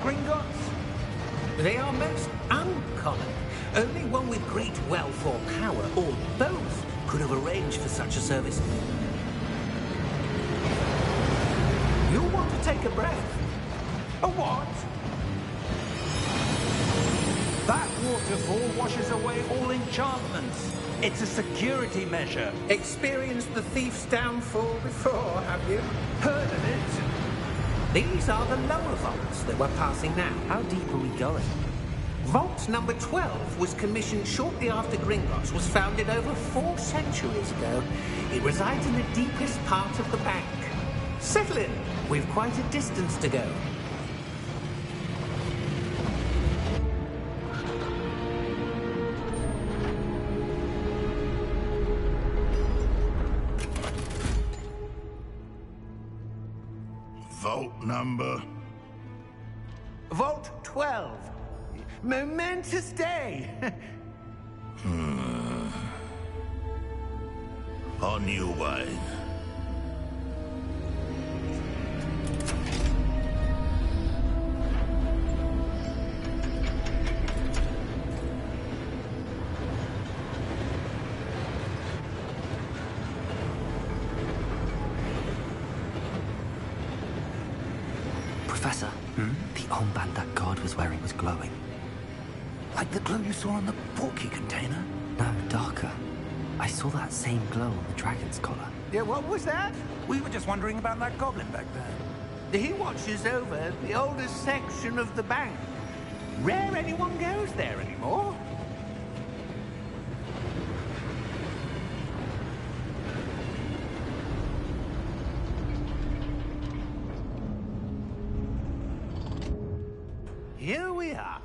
Gringotts? They are most uncommon. Only one with great wealth or power, or both, could have arranged for such a service. You'll want to take a breath. A what? That waterfall washes away all enchantments. It's a security measure. Experienced the thief's downfall before, have you? Heard of it? These are the lower vaults that we're passing now. How deep are we going? Vault number 12 was commissioned shortly after Gringotts was founded over 4 centuries ago. It resides in the deepest part of the bank. Settle in. We've quite a distance to go. Vault number? Vault 12. Momentous day. On your way. Professor, the armband that guard was wearing was glowing. Like the glow you saw on the portkey container? No, darker. I saw that same glow on the dragon's collar. Yeah, what was that? We were just wondering about that goblin back there. He watches over the oldest section of the bank. Rare anyone goes there anymore. Here we are.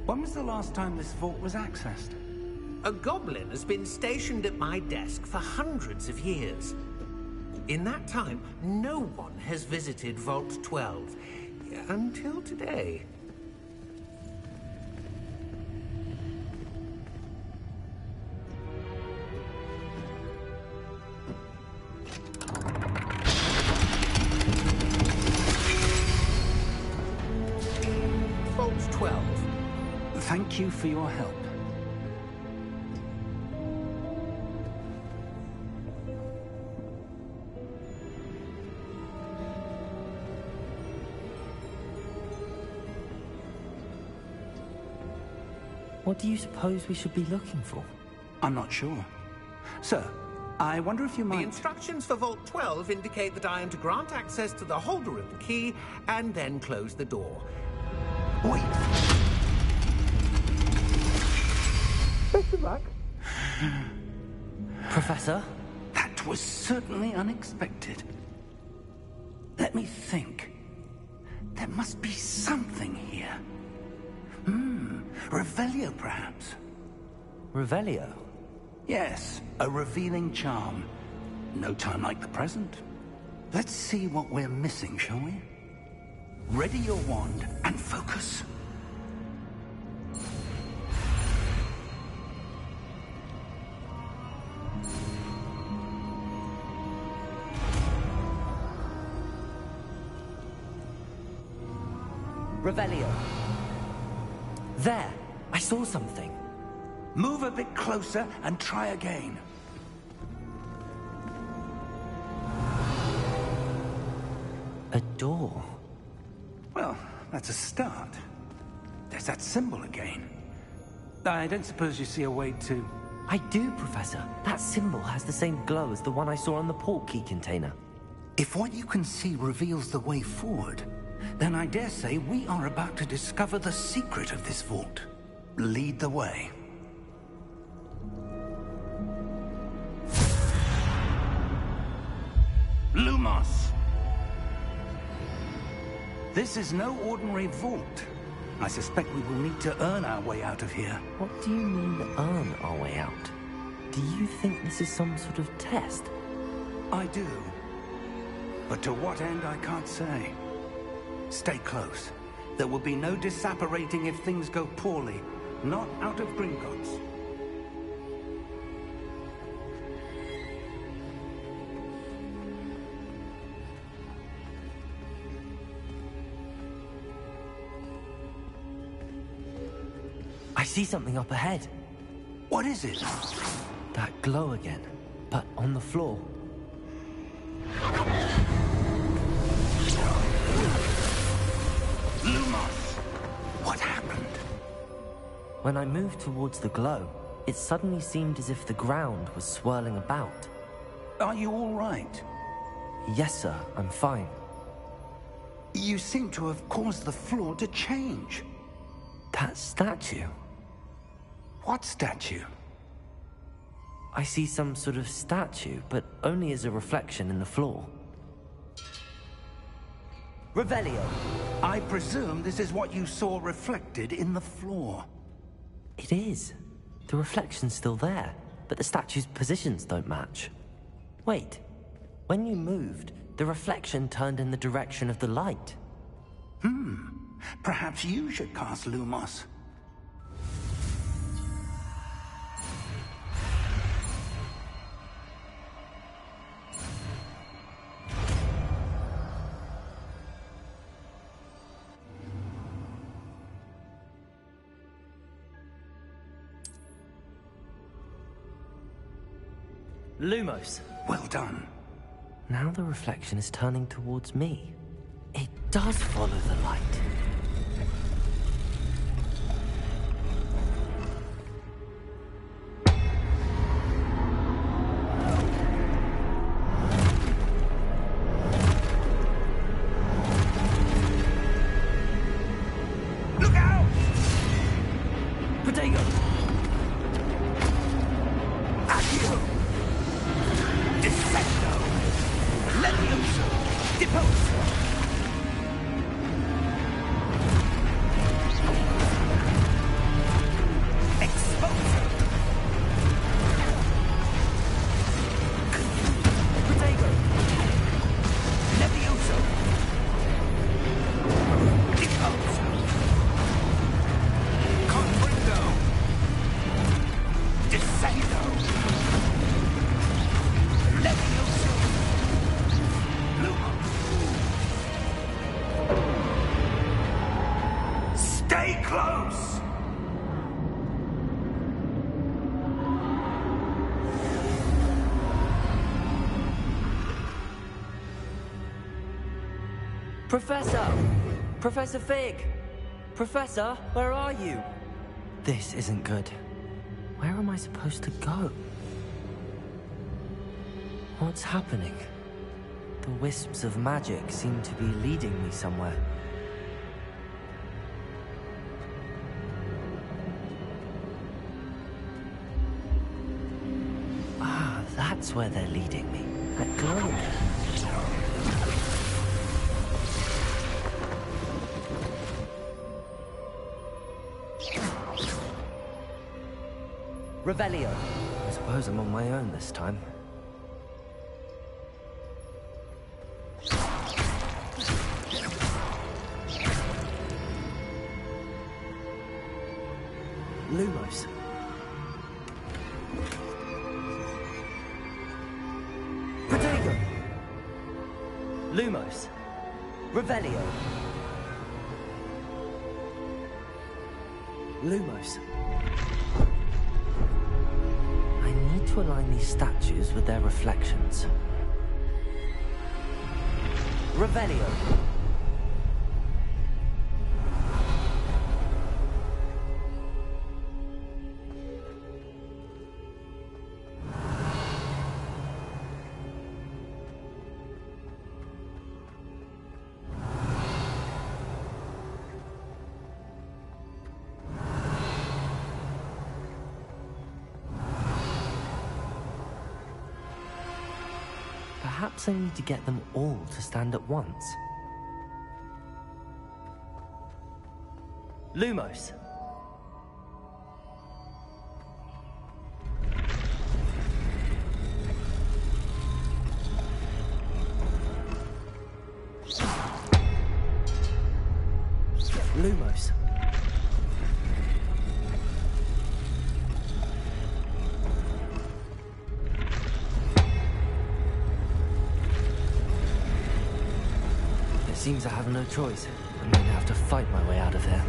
When was the last time this vault was accessed? A goblin has been stationed at my desk for hundreds of years. In that time, no one has visited Vault 12 until today. Vault 12. Thank you for your help. What do you suppose we should be looking for? I'm not sure. Sir, I wonder if you The might... instructions for Vault 12 indicate that I am to grant access to the holder of the key and then close the door. Wait! Best of luck. Professor? That was certainly unexpected. Let me think. There must be something here. Revelio, perhaps? Revelio? Yes, a revealing charm. No time like the present. Let's see what we're missing, shall we? Ready your wand and focus. Revelio. There! I saw something. Move a bit closer and try again. A door. Well, that's a start. There's that symbol again. I don't suppose you see a way to... I do, Professor. That symbol has the same glow as the one I saw on the portkey container. If what you can see reveals the way forward, then I dare say we are about to discover the secret of this vault. Lead the way. Lumos! This is no ordinary vault. I suspect we will need to earn our way out of here. What do you mean, earn our way out? Do you think this is some sort of test? I do. But to what end, I can't say. Stay close. There will be no disapparating if things go poorly. Not out of Gringotts. I see something up ahead. What is it? That glow again, but on the floor. Lumos! What happened? When I moved towards the glow, it suddenly seemed as if the ground was swirling about. Are you all right? Yes, sir, I'm fine. You seem to have caused the floor to change. That statue? What statue? I see some sort of statue, but only as a reflection in the floor. Revelio! I presume this is what you saw reflected in the floor. It is. The reflection's still there, but the statue's positions don't match. Wait. When you moved, the reflection turned in the direction of the light. Perhaps you should cast Lumos. Lumos. Well done. Now the reflection is turning towards me. It does follow the light. Look out! Potato! Accio! Descendo! Levioso! Deposo! Exposo! Potato! Levioso! Deposo! Comprendo! Descendo! Levioso! Lumos! Stay close! Professor! Professor Fig! Professor, where are you? This isn't good. Where am I supposed to go? What's happening? The wisps of magic seem to be leading me somewhere. Ah, that's where they're leading me. That glow. Revelio. I suppose I'm on my own this time. Lumos. Protego. Lumos. Revelio. Lumos. I need to align these statues with their reflections. Revelio. Perhaps I need to get them all to stand at once. Lumos. Lumos. It seems I have no choice. I'm going to have to fight my way out of here.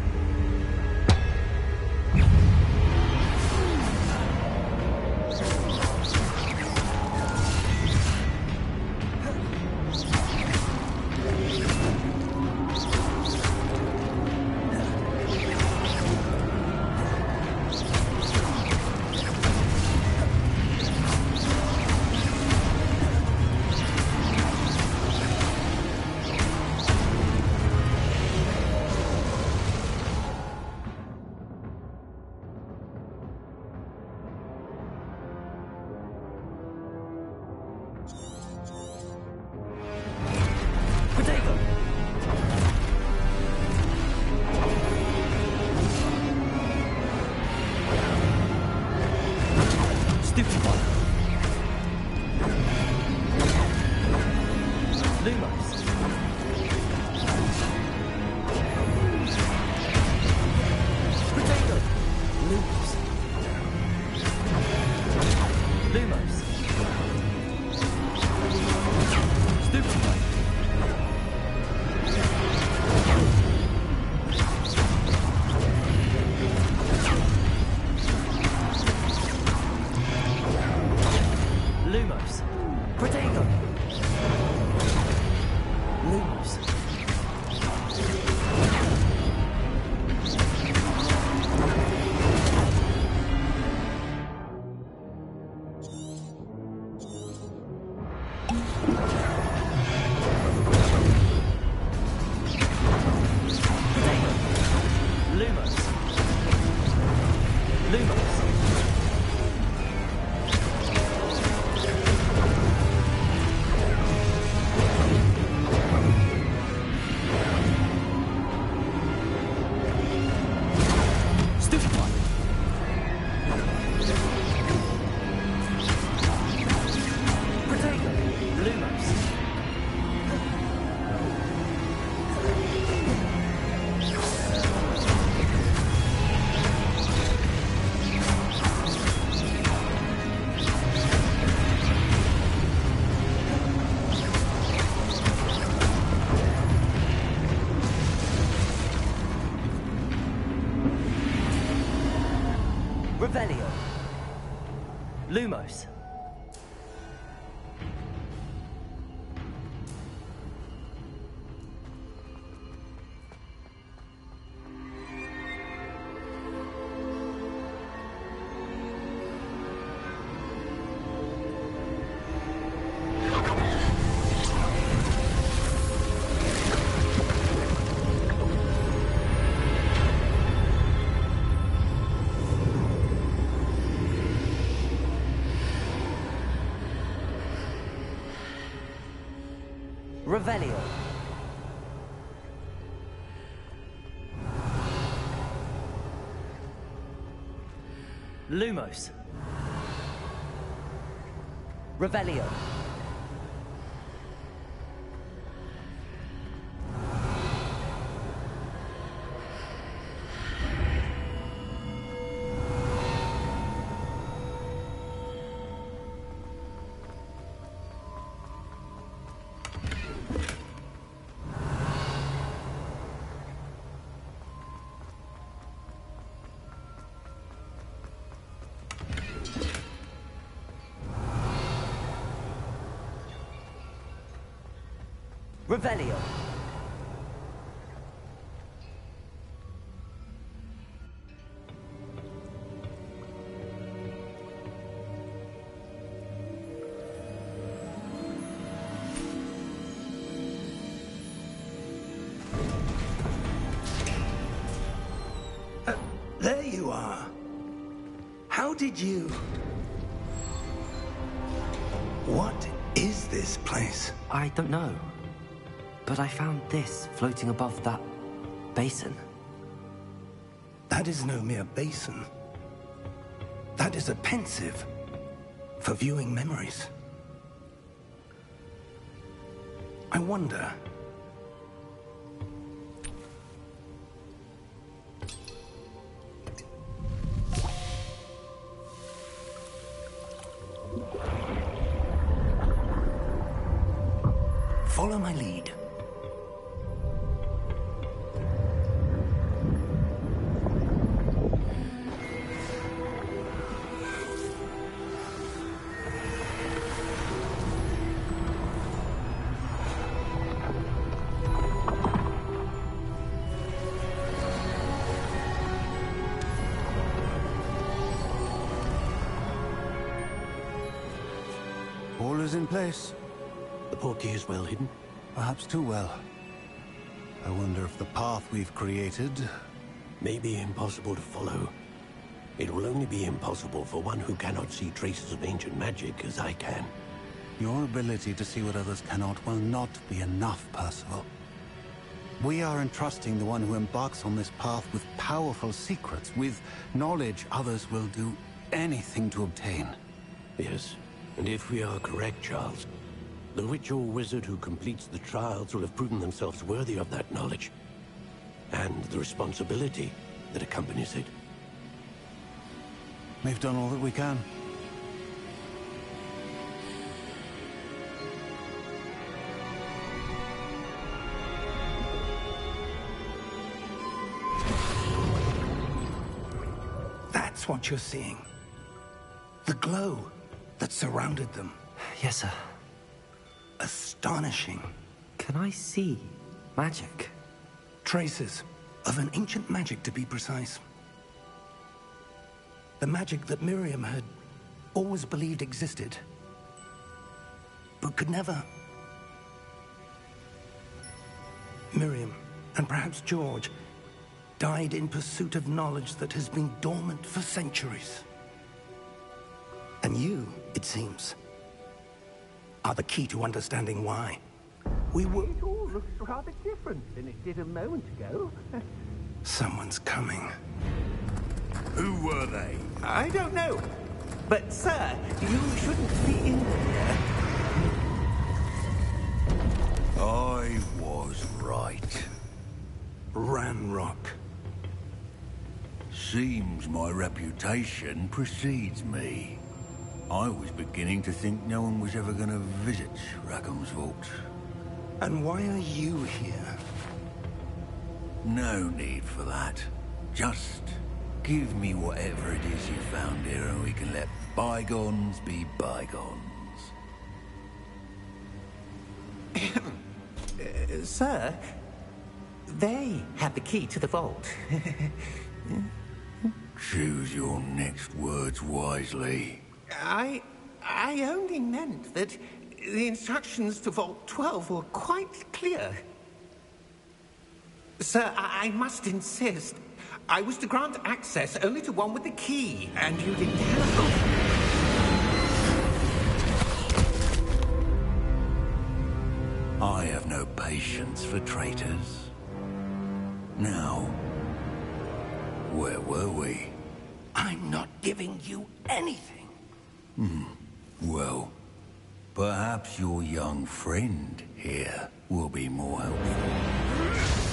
Lumos. Stupefy. Lumos. Protego. Lumos. Lumos. Lumos. Stupefy. Protego. Lumos. Revelio. Lumos. Revelio. Lumos. Revelio. Revelio. There you are. How did you... What is this place? I don't know. But I found this floating above that basin. That is no mere basin. That is a pensive for viewing memories. I wonder... Follow my lead. All is in place. The portkey is well hidden. Perhaps too well. I wonder if the path we've created... May be impossible to follow. It will only be impossible for one who cannot see traces of ancient magic as I can. Your ability to see what others cannot will not be enough, Percival. We are entrusting the one who embarks on this path with powerful secrets, with knowledge others will do anything to obtain. Yes, and if we are correct, Charles, the witch or wizard who completes the trials will have proven themselves worthy of that knowledge, and the responsibility that accompanies it. We've done all that we can. That's what you're seeing. The glow that surrounded them. Yes, sir. Astonishing. Can I see magic? Traces of an ancient magic, to be precise. The magic that Miriam had always believed existed, but could never. Miriam, and perhaps George, died in pursuit of knowledge that has been dormant for centuries. And you, it seems, are the key to understanding why. We were... It all looks rather different than it did a moment ago. Someone's coming. Who were they? I don't know. But, sir, you shouldn't be in here. I was right. Ranrock. Seems my reputation precedes me. I was beginning to think no one was ever going to visit Rackham's vault. And why are you here? No need for that. Just give me whatever it is you found here and we can let bygones be bygones. Sir, they have the key to the vault. Choose your next words wisely. I only meant that the instructions to Vault 12 were quite clear. Sir, I must insist. I was to grant access only to one with the key, and you didn't have... I have no patience for traitors. Now, where were we? I'm not giving you anything. Well, perhaps your young friend here will be more helpful.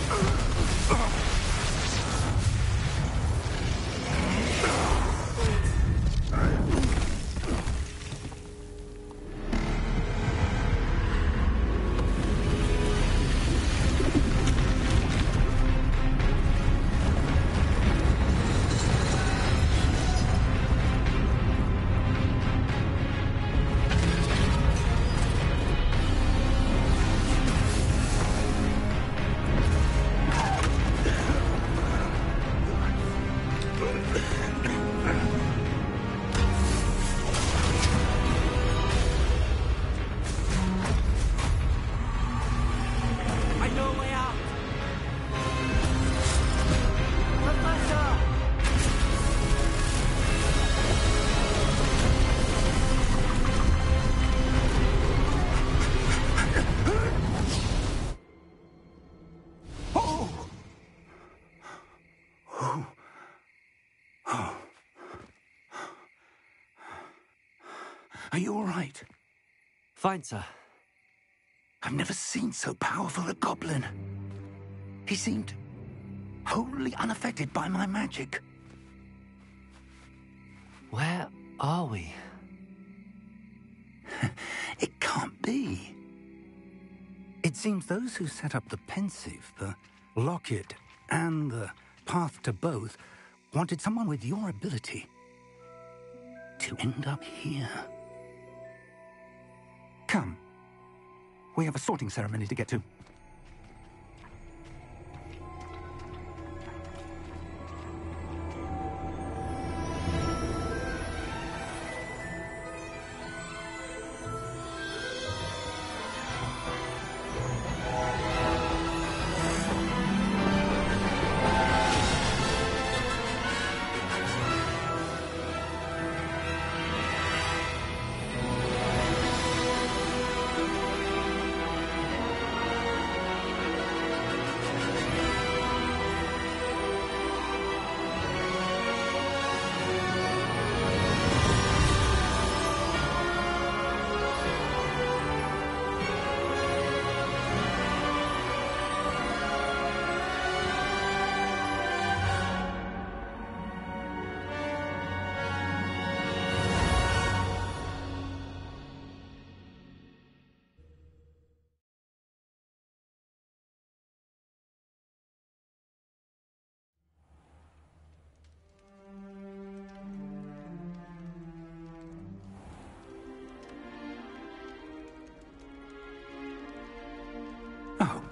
Are you all right? Fine, sir. I've never seen so powerful a goblin. He seemed wholly unaffected by my magic. Where are we? It can't be. It seems those who set up the pensive, the locket, and the path to both wanted someone with your ability to end up here. Come. We have a sorting ceremony to get to.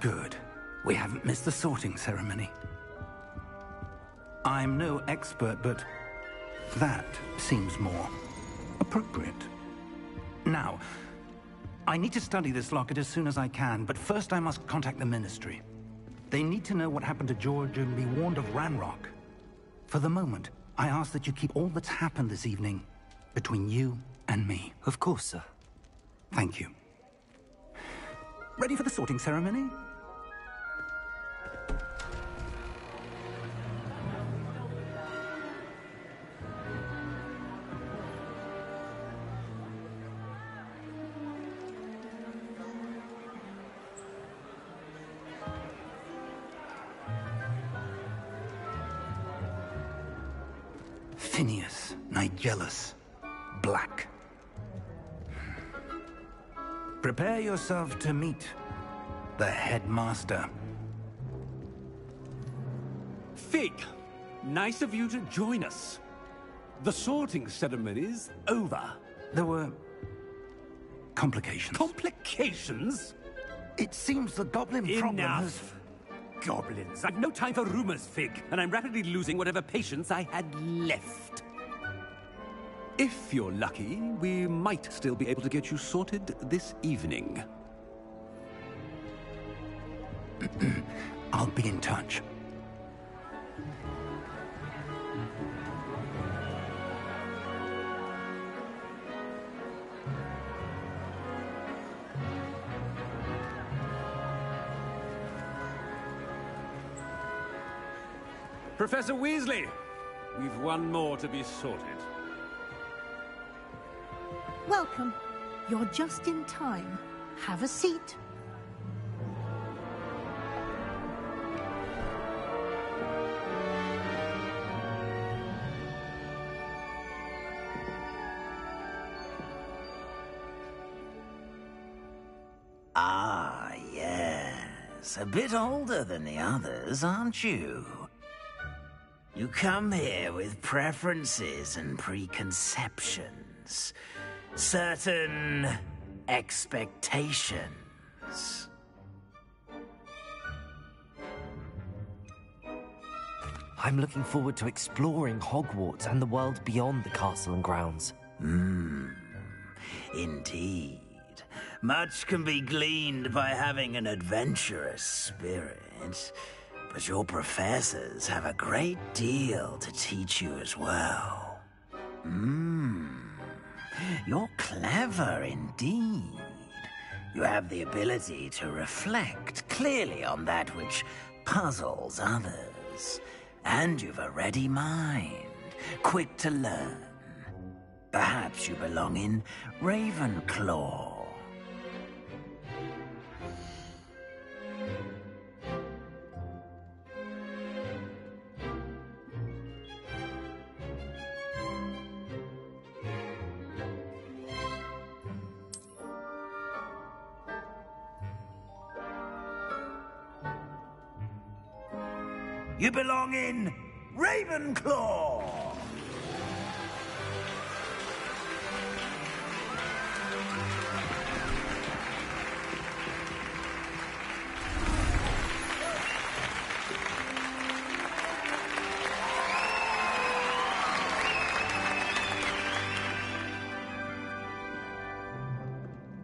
Good. We haven't missed the sorting ceremony. I'm no expert, but that seems more appropriate. Now, I need to study this locket as soon as I can, but first I must contact the Ministry. They need to know what happened to George and be warned of Ranrock. For the moment, I ask that you keep all that's happened this evening between you and me. Of course, sir. Thank you. Ready for the sorting ceremony? Phineas, Nigellus, Black. Prepare yourself to meet the headmaster. Fig, nice of you to join us. The sorting ceremony's over. There were complications. Complications? It seems the goblin problem has... Enough. Goblins. I've no time for rumors, Fig, and I'm rapidly losing whatever patience I had left. If you're lucky, we might still be able to get you sorted this evening. I'll be in touch. Professor Weasley, we've one more to be sorted. Welcome. You're just in time. Have a seat. Ah, yes. A bit older than the others, aren't you? You come here with preferences and preconceptions. Certain expectations. I'm looking forward to exploring Hogwarts and the world beyond the castle and grounds. Indeed. Much can be gleaned by having an adventurous spirit. But your professors have a great deal to teach you as well. You're clever indeed. You have the ability to reflect clearly on that which puzzles others. And you've a ready mind, quick to learn. Perhaps you belong in Ravenclaw. You belong in Ravenclaw!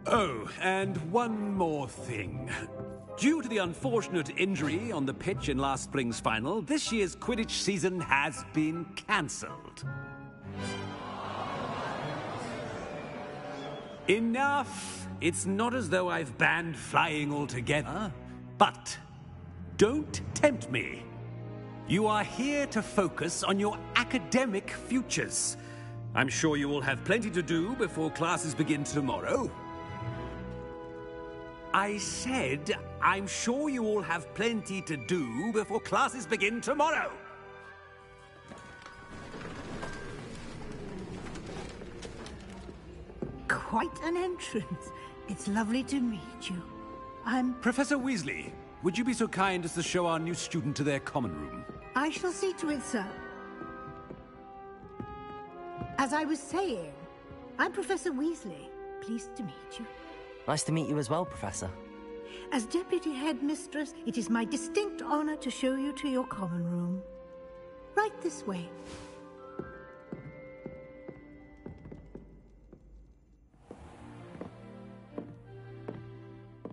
Oh, and one more thing. Due to the unfortunate injury on the pitch in last spring's final, this year's Quidditch season has been cancelled. Enough! It's not as though I've banned flying altogether. But don't tempt me. You are here to focus on your academic futures. I'm sure you will have plenty to do before classes begin tomorrow. I said, I'm sure you all have plenty to do before classes begin tomorrow. Quite an entrance. It's lovely to meet you. Professor Weasley, would you be so kind as to show our new student to their common room? I shall see to it, sir. As I was saying, I'm Professor Weasley. Pleased to meet you. Nice to meet you as well, Professor. As Deputy Headmistress, it is my distinct honor to show you to your common room. Right this way.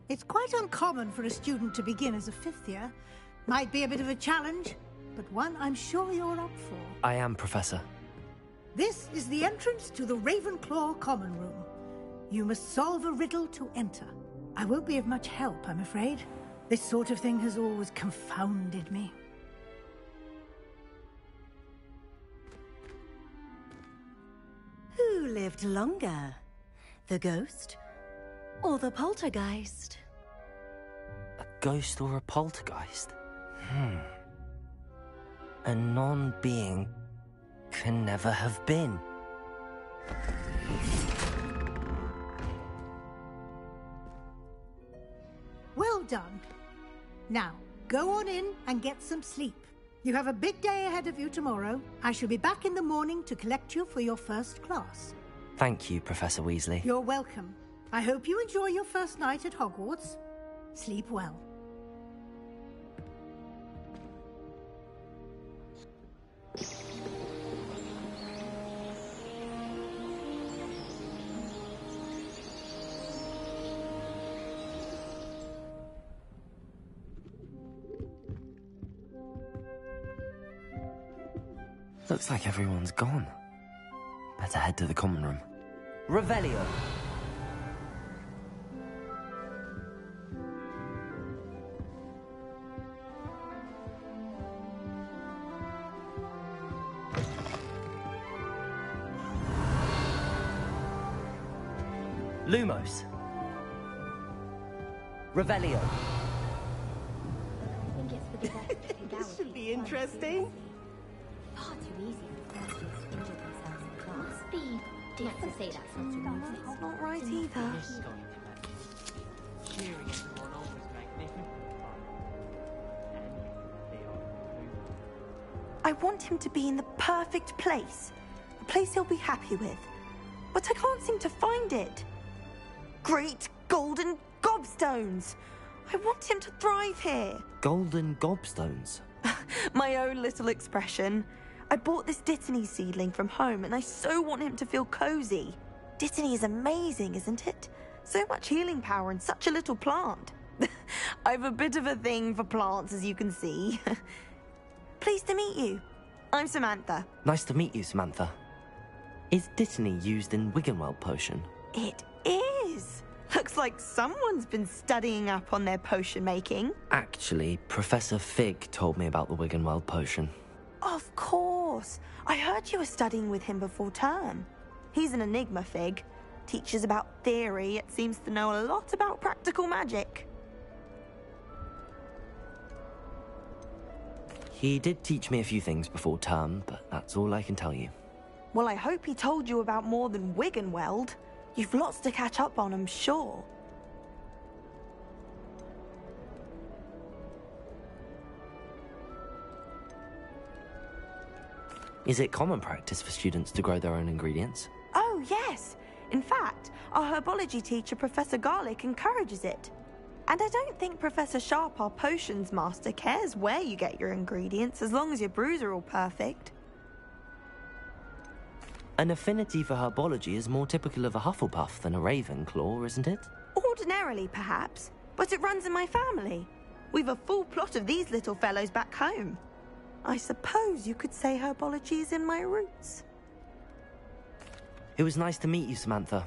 It's quite uncommon for a student to begin as a fifth year. Might be a bit of a challenge, but one I'm sure you're up for. I am, Professor. This is the entrance to the Ravenclaw common room. You must solve a riddle to enter. I won't be of much help, I'm afraid. This sort of thing has always confounded me. Who lived longer? The ghost or the poltergeist? A ghost or a poltergeist? A non-being can never have been. Well done. Now, go on in and get some sleep. You have a big day ahead of you tomorrow. I shall be back in the morning to collect you for your first class. Thank you, Professor Weasley. You're welcome. I hope you enjoy your first night at Hogwarts. Sleep well. Looks like everyone's gone. Better head to the common room. Revelio! Lumos. Revelio. This should be interesting. Far too easy for first years to injure themselves in class. Be different to say that's not too easy. That's not right either. Cheering everyone on was magnificent. I want him to be in the perfect place. A place he'll be happy with. But I can't seem to find it. Great golden gobstones! I want him to thrive here. Golden gobstones? My own little expression. I bought this Dittany seedling from home and I so want him to feel cozy. Dittany is amazing, isn't it? So much healing power in such a little plant. I've a bit of a thing for plants, as you can see. Pleased to meet you. I'm Samantha. Nice to meet you, Samantha. Is Dittany used in Wiggenweld potion? It is. Looks like someone's been studying up on their potion making. Actually, Professor Fig told me about the Wiggenweld potion. Of course. I heard you were studying with him before term. He's an enigma, Fig. Teaches about theory, yet seems to know a lot about practical magic. He did teach me a few things before term, but that's all I can tell you. Well, I hope he told you about more than Wiggenweld. You've lots to catch up on, I'm sure. Is it common practice for students to grow their own ingredients? Oh, yes. In fact, our herbology teacher, Professor Garlick, encourages it. And I don't think Professor Sharp, our potions master, cares where you get your ingredients, as long as your brews are all perfect. An affinity for herbology is more typical of a Hufflepuff than a Ravenclaw, isn't it? Ordinarily, perhaps, but it runs in my family. We've a full plot of these little fellows back home. I suppose you could say herbology is in my roots. It was nice to meet you, Samantha.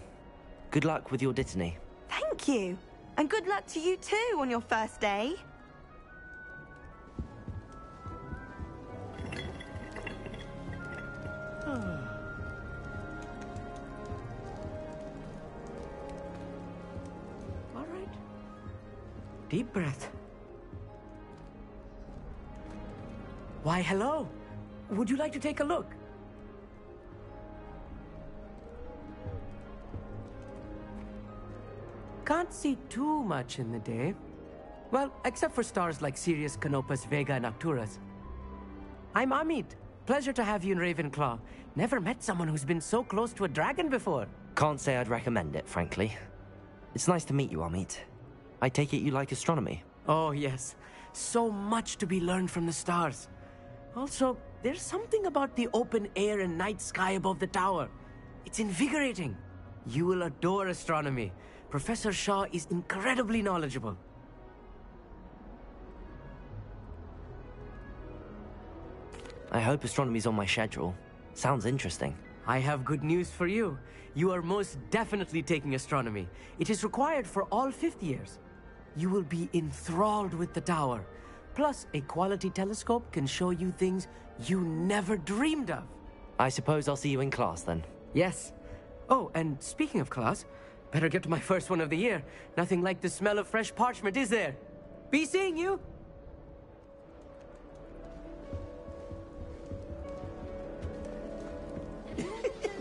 Good luck with your Dittany. Thank you. And good luck to you too on your first day. All right. Deep breath. Why, hello. Would you like to take a look? Can't see too much in the day. Well, except for stars like Sirius, Canopus, Vega, and Arcturus. I'm Amit. Pleasure to have you in Ravenclaw. Never met someone who's been so close to a dragon before. Can't say I'd recommend it, frankly. It's nice to meet you, Amit. I take it you like astronomy? Oh, yes. So much to be learned from the stars. Also, there's something about the open air and night sky above the tower. It's invigorating. You will adore astronomy. Professor Shaw is incredibly knowledgeable. I hope astronomy's on my schedule. Sounds interesting. I have good news for you. You are most definitely taking astronomy. It is required for all fifth years. You will be enthralled with the tower. Plus, a quality telescope can show you things you never dreamed of. I suppose I'll see you in class then. Yes. Oh, and speaking of class, better get to my first one of the year. Nothing like the smell of fresh parchment, is there? Be seeing you!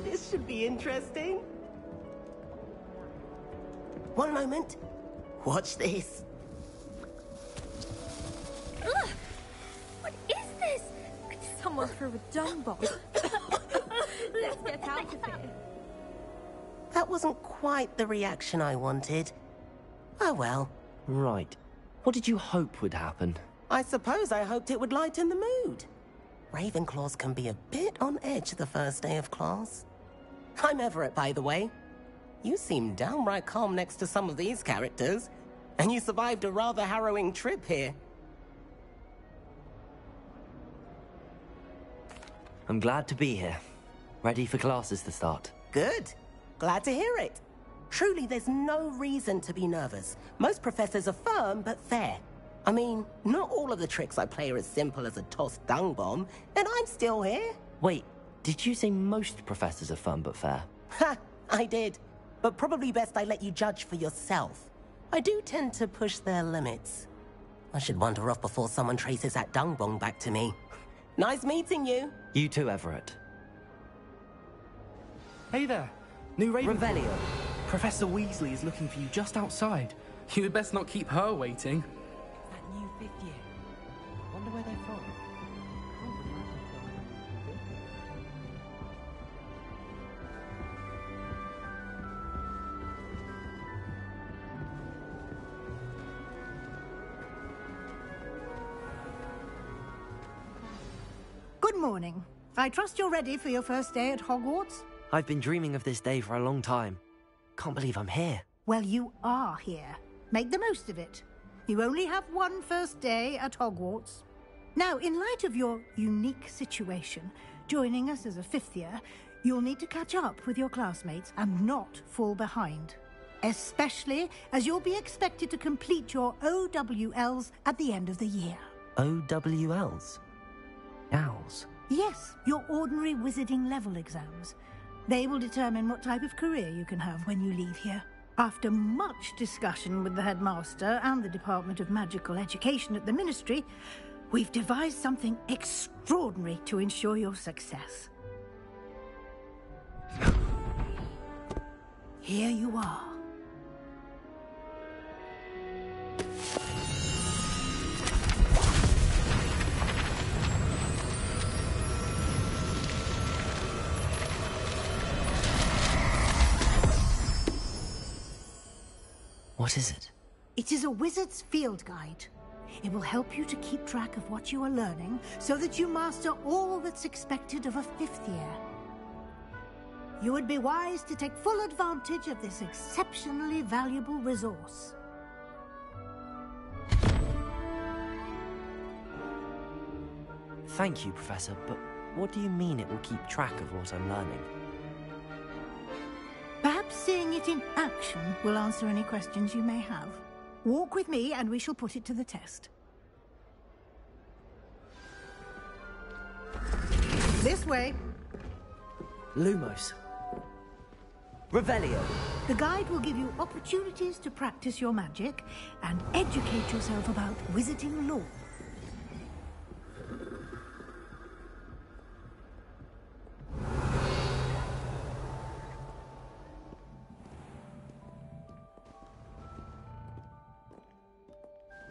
This should be interesting. One moment. Watch this. Ugh! What is this? Someone threw a dung bomb. Let's get out of here. That wasn't quite the reaction I wanted. Oh well. Right. What did you hope would happen? I suppose I hoped it would lighten the mood. Ravenclaws can be a bit on edge the first day of class. I'm Everett, by the way. You seem downright calm next to some of these characters, and you survived a rather harrowing trip here. I'm glad to be here. Ready for classes to start. Good. Glad to hear it. Truly, there's no reason to be nervous. Most professors are firm but fair. I mean, not all of the tricks I play are as simple as a tossed dung bomb, and I'm still here. Wait, did you say most professors are fun but fair? Ha! I did. But probably best I let you judge for yourself. I do tend to push their limits. I should wander off before someone traces that dung bomb back to me. Nice meeting you. You too, Everett. Hey there. New Raven. Revelio. Professor Weasley is looking for you just outside. You had best not keep her waiting. That new fifth year. Wonder where they're from. Good morning. I trust you're ready for your first day at Hogwarts? I've been dreaming of this day for a long time. Can't believe I'm here. Well, you are here. Make the most of it. You only have one first day at Hogwarts. Now, in light of your unique situation, joining us as a fifth year, you'll need to catch up with your classmates and not fall behind. Especially as you'll be expected to complete your OWLs at the end of the year. OWLs? Owls? Yes, your ordinary wizarding level exams. They will determine what type of career you can have when you leave here. After much discussion with the headmaster and the Department of Magical Education at the Ministry, we've devised something extraordinary to ensure your success. Here you are. What is it? It is a wizard's field guide. It will help you to keep track of what you are learning so that you master all that's expected of a fifth year. You would be wise to take full advantage of this exceptionally valuable resource. Thank you, Professor, but what do you mean it will keep track of what I'm learning? Perhaps seeing it in action will answer any questions you may have. Walk with me and we shall put it to the test. This way. Lumos. Revelio. The guide will give you opportunities to practice your magic and educate yourself about wizarding lore.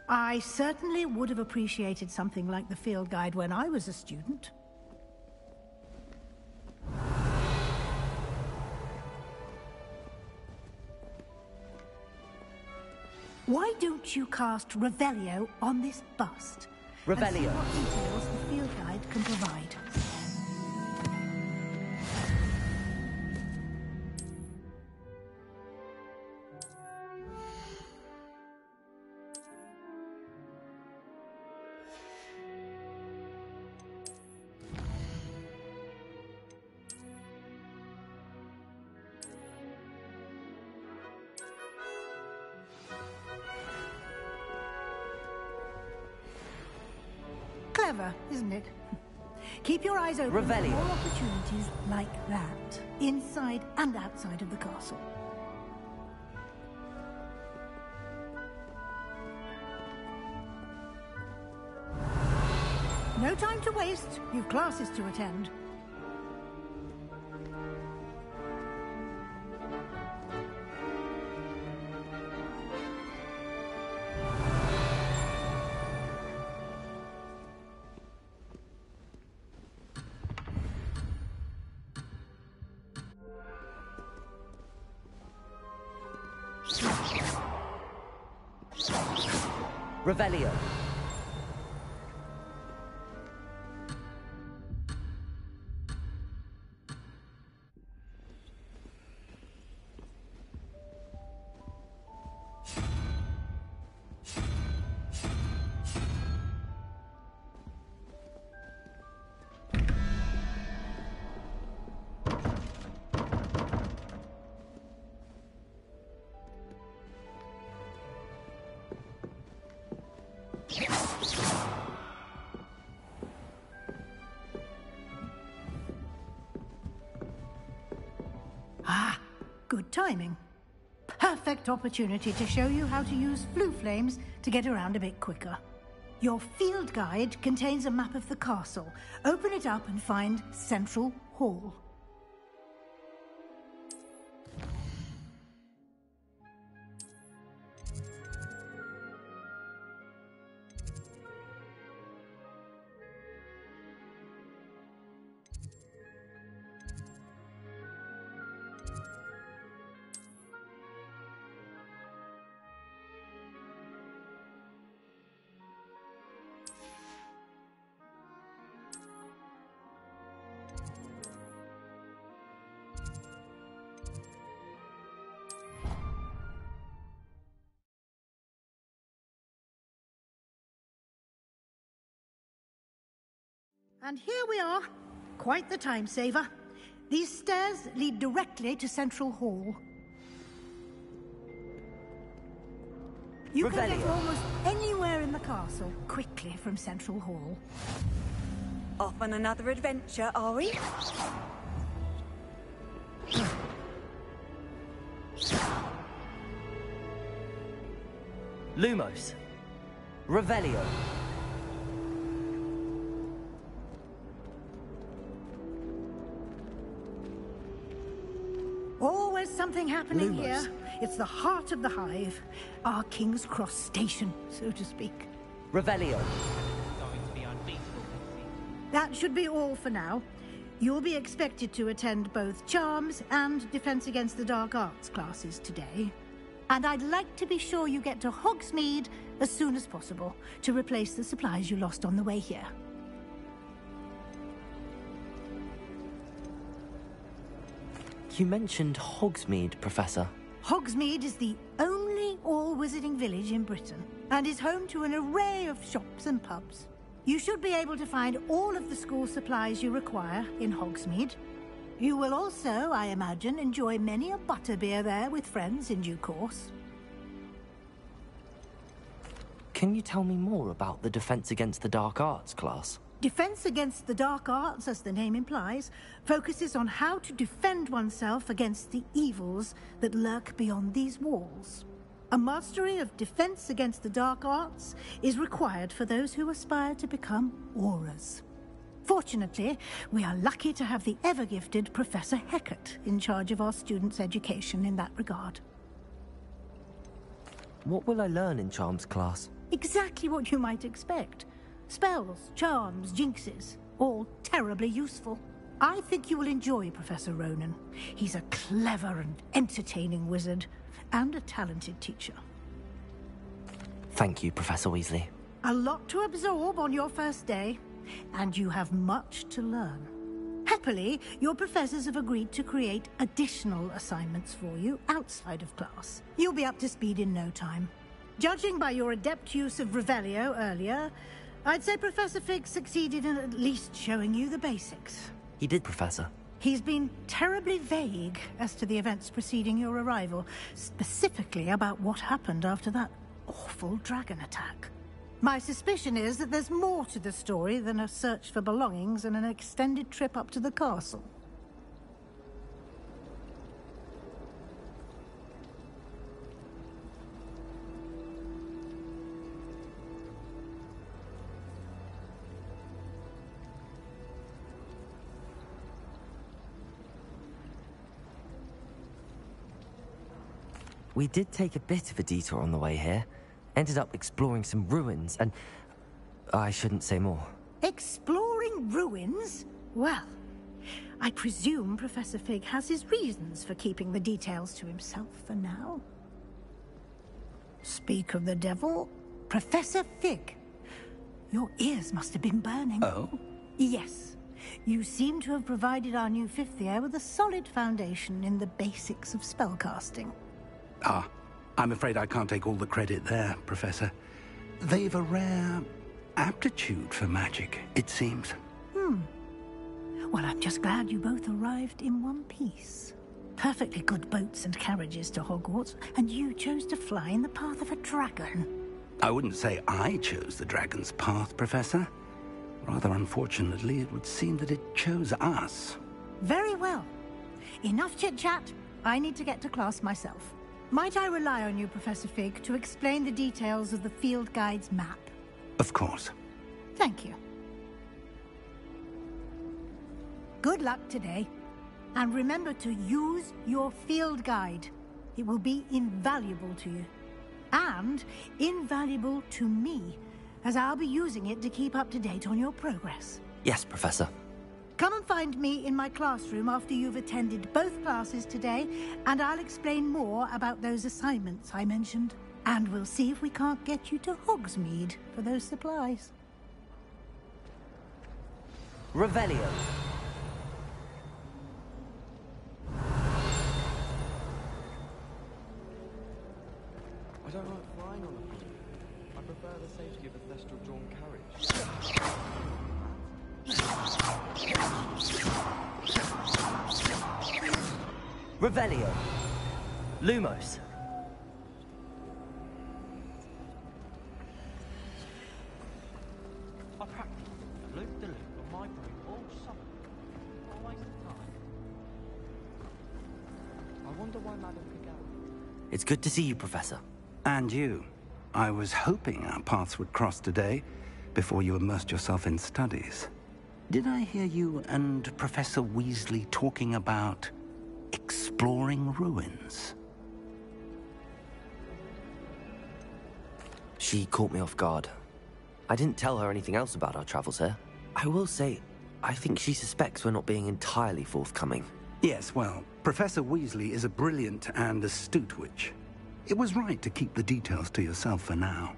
I certainly would have appreciated something like the field guide when I was a student. Why don't you cast Revelio on this bust? Revelio. And see what details the field guide can provide. Clever, isn't it? Keep your eyes open for more opportunities like that, inside and outside of the castle. No time to waste. You've classes to attend. Revelio. Ah, good timing. Perfect opportunity to show you how to use flue flames to get around a bit quicker. Your field guide contains a map of the castle. Open it up and find Central Hall. And here we are. Quite the time saver. These stairs lead directly to Central Hall. You can get almost anywhere in the castle quickly from Central Hall. Off on another adventure, are we? Lumos. Revelio. Always something happening Lumos. here. It's the heart of the hive. Our King's Cross station, so to speak. Revelio. That should be all for now. You'll be expected to attend both Charms and Defense Against the Dark Arts classes today. And I'd like to be sure you get to Hogsmeade as soon as possible to replace the supplies you lost on the way here. You mentioned Hogsmeade, Professor. Hogsmeade is the only all-wizarding village in Britain and is home to an array of shops and pubs. You should be able to find all of the school supplies you require in Hogsmeade. You will also, I imagine, enjoy many a butterbeer there with friends in due course. Can you tell me more about the Defense Against the Dark Arts class? Defense Against the Dark Arts, as the name implies, focuses on how to defend oneself against the evils that lurk beyond these walls. A mastery of Defense Against the Dark Arts is required for those who aspire to become Aurors. Fortunately, we are lucky to have the ever-gifted Professor Hecat in charge of our students' education in that regard. What will I learn in Charms class? Exactly what you might expect. Spells, charms, jinxes, all terribly useful. I think you will enjoy Professor Ronan. He's a clever and entertaining wizard, and a talented teacher. Thank you, Professor Weasley. A lot to absorb on your first day, and you have much to learn. Happily, your professors have agreed to create additional assignments for you outside of class. You'll be up to speed in no time. Judging by your adept use of Revelio earlier, I'd say Professor Fig succeeded in at least showing you the basics. He did, Professor. He's been terribly vague as to the events preceding your arrival, specifically about what happened after that awful dragon attack. My suspicion is that there's more to the story than a search for belongings and an extended trip up to the castle. We did take a bit of a detour on the way here. Ended up exploring some ruins and... I shouldn't say more. Exploring ruins? Well, I presume Professor Fig has his reasons for keeping the details to himself for now. Speak of the devil, Professor Fig. Your ears must have been burning. Oh? Yes. You seem to have provided our new fifth year with a solid foundation in the basics of spellcasting. Ah, I'm afraid I can't take all the credit there, Professor. They've a rare aptitude for magic, it seems. Well, I'm just glad you both arrived in one piece. Perfectly good boats and carriages to Hogwarts, and you chose to fly in the path of a dragon. I wouldn't say I chose the dragon's path, Professor. Rather unfortunately, it would seem that it chose us. Very well. Enough chit-chat. I need to get to class myself. Might I rely on you, Professor Fig, to explain the details of the field guide's map? Of course. Thank you. Good luck today. And remember to use your field guide. It will be invaluable to you. And invaluable to me, as I'll be using it to keep up to date on your progress. Yes, Professor. Come and find me in my classroom after you've attended both classes today, and I'll explain more about those assignments I mentioned. And we'll see if we can't get you to Hogsmeade for those supplies. Revelio. I don't like flying on a plane. I prefer the safety of a thestral drawn carriage. Revelio. Lumos. I practiced loop-de-loop on my brain all summer. What a waste of time. I wonder why Madam could go. It's good to see you, Professor. And you. I was hoping our paths would cross today, before you immersed yourself in studies. Did I hear you and Professor Weasley talking about exploring ruins? She caught me off guard. I didn't tell her anything else about our travels here. I will say, I think she suspects we're not being entirely forthcoming. Yes, well, Professor Weasley is a brilliant and astute witch. It was right to keep the details to yourself for now.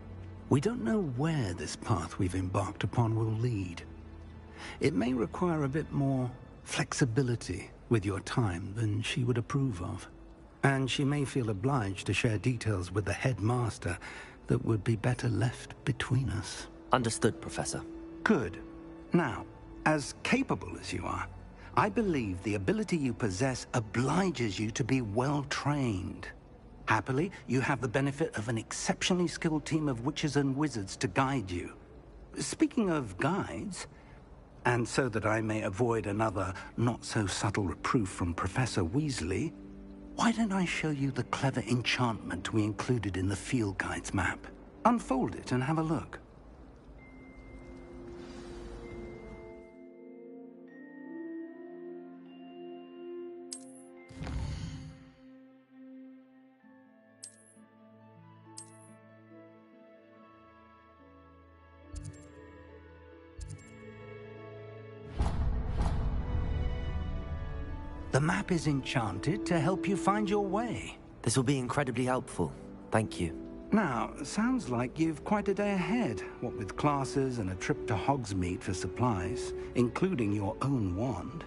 We don't know where this path we've embarked upon will lead. It may require a bit more flexibility with your time than she would approve of. And she may feel obliged to share details with the headmaster that would be better left between us. Understood, Professor. Good. Now, as capable as you are, I believe the ability you possess obliges you to be well-trained. Happily, you have the benefit of an exceptionally skilled team of witches and wizards to guide you. Speaking of guides, and so that I may avoid another not-so-subtle reproof from Professor Weasley, why don't I show you the clever enchantment we included in the field guide's map? Unfold it and have a look. The map is enchanted to help you find your way. This will be incredibly helpful. Thank you. Now, sounds like you've quite a day ahead, what with classes and a trip to Hogsmeade for supplies, including your own wand.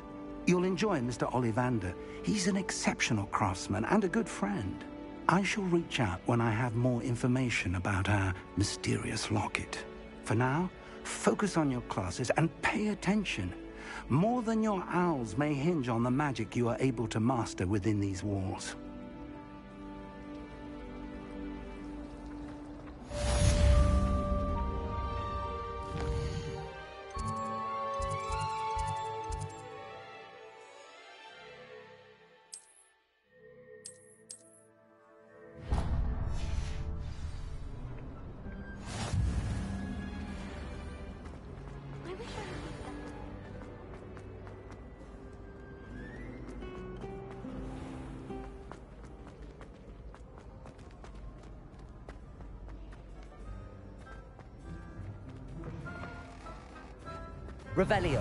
You'll enjoy Mr. Ollivander. He's an exceptional craftsman and a good friend. I shall reach out when I have more information about our mysterious locket. For now, focus on your classes and pay attention. More than your owls may hinge on the magic you are able to master within these walls. Revelio.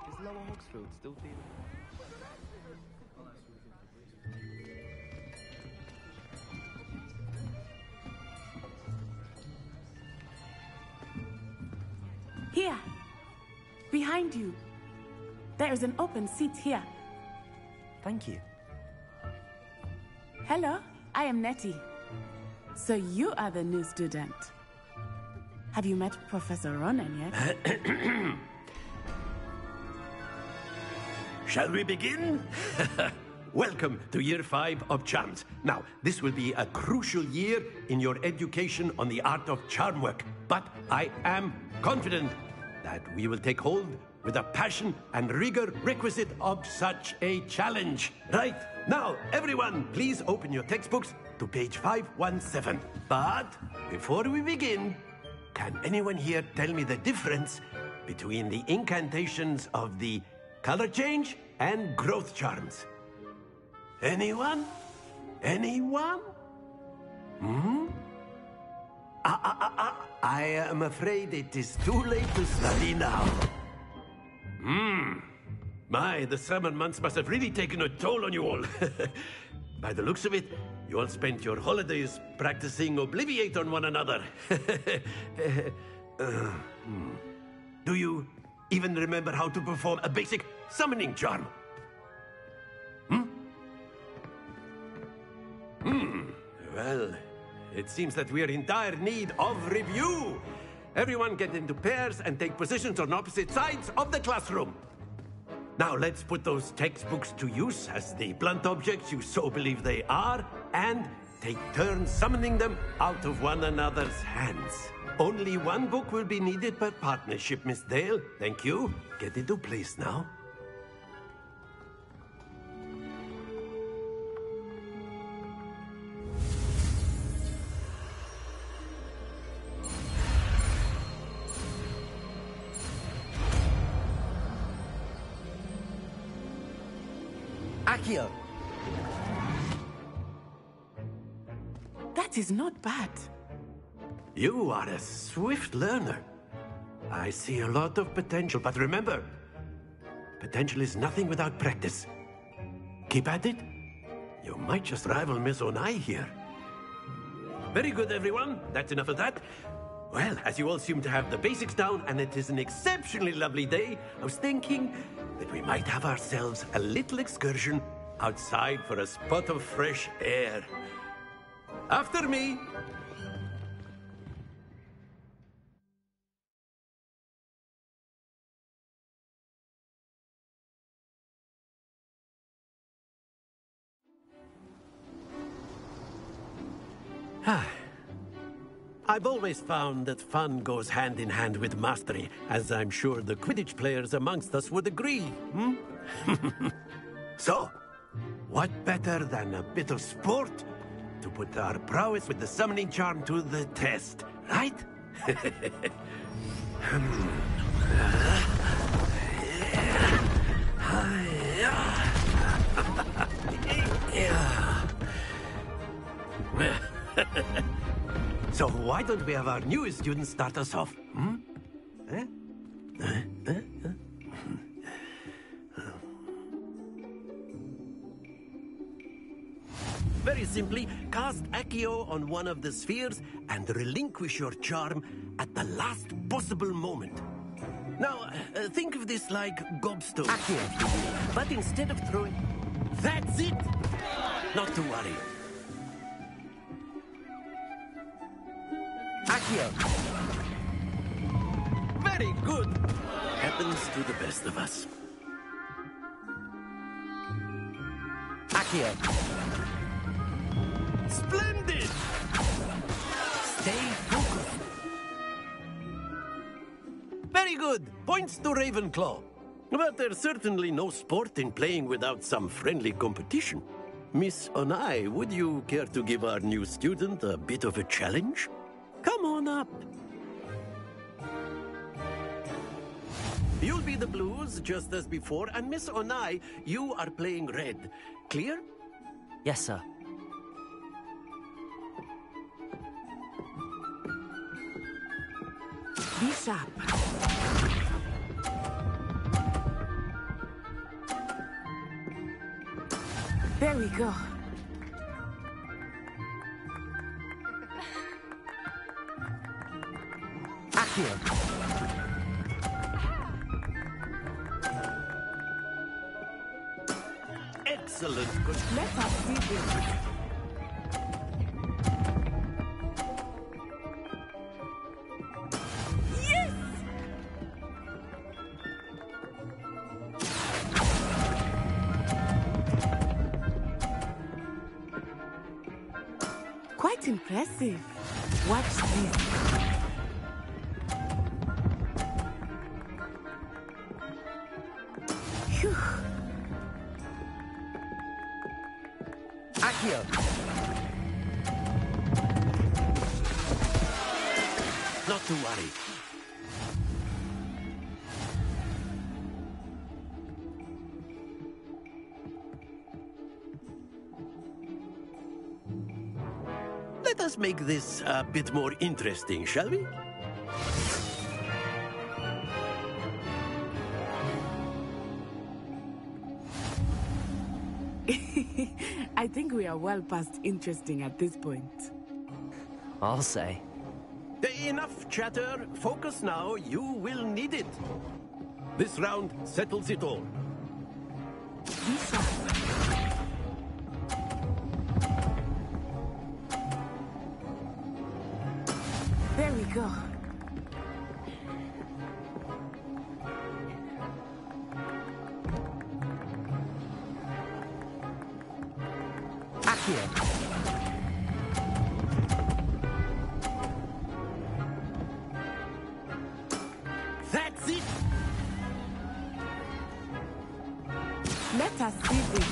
Is Lower Hogsfield still dealing? Here! Behind you! There is an open seat here. Thank you. Hello, I am Nettie. So you are the new student. Have you met Professor Ronan yet? Shall we begin? Welcome to Year 5 of Charms. Now, this will be a crucial year in your education on the art of charm work, but I am confident that we will take hold with the passion and rigor requisite of such a challenge. Right, now, everyone, please open your textbooks to page 517. But before we begin, can anyone here tell me the difference between the incantations of the color change and growth charms? Anyone? Anyone? I am afraid it is too late to study now. My, the summer months must have really taken a toll on you all. By the looks of it, you all spent your holidays practicing Obliviate on one another. Do you even remember how to perform a basic summoning charm? Well, it seems that we are in dire need of review. Everyone get into pairs and take positions on opposite sides of the classroom. Now let's put those textbooks to use as the blunt objects you so believe they are, and take turns summoning them out of one another's hands. Only one book will be needed per partnership, Miss Dale. Thank you. Get into place now. Accio. That is not bad. You are a swift learner. I see a lot of potential, but remember, potential is nothing without practice. Keep at it. You might just rival Miss Onai here. Very good, everyone. That's enough of that. Well, as you all seem to have the basics down, and it is an exceptionally lovely day, I was thinking that we might have ourselves a little excursion outside for a spot of fresh air. After me. I've always found that fun goes hand in hand with mastery, as I'm sure the Quidditch players amongst us would agree, hmm? So, what better than a bit of sport to put our prowess with the summoning charm to the test, right? So why don't we have our newest student start us off? Hmm? Very simply, cast Accio on one of the spheres and relinquish your charm at the last possible moment. Now, think of this like gobstone. Accio, but instead of throwing... That's it! Not to worry. Accio. Very good. Happens to the best of us. Accio. Splendid! Stay focused. Very good. Points to Ravenclaw. But there's certainly no sport in playing without some friendly competition. Miss Onai, would you care to give our new student a bit of a challenge? Come on up. You'll be the blues, just as before, and Miss Onai, you are playing red. Clear? Yes, sir. Be sharp. There we go. Accio. Excellent. Let us see this. Yes! Quite impressive. Watch this. Phew. Accio. Not to worry. Let us make this a bit more interesting, shall we? I think we are well past interesting at this point. I'll say. Enough chatter. Focus now. You will need it. This round settles it all. Be sharp. There we go. Accio. That's it. Let us see this.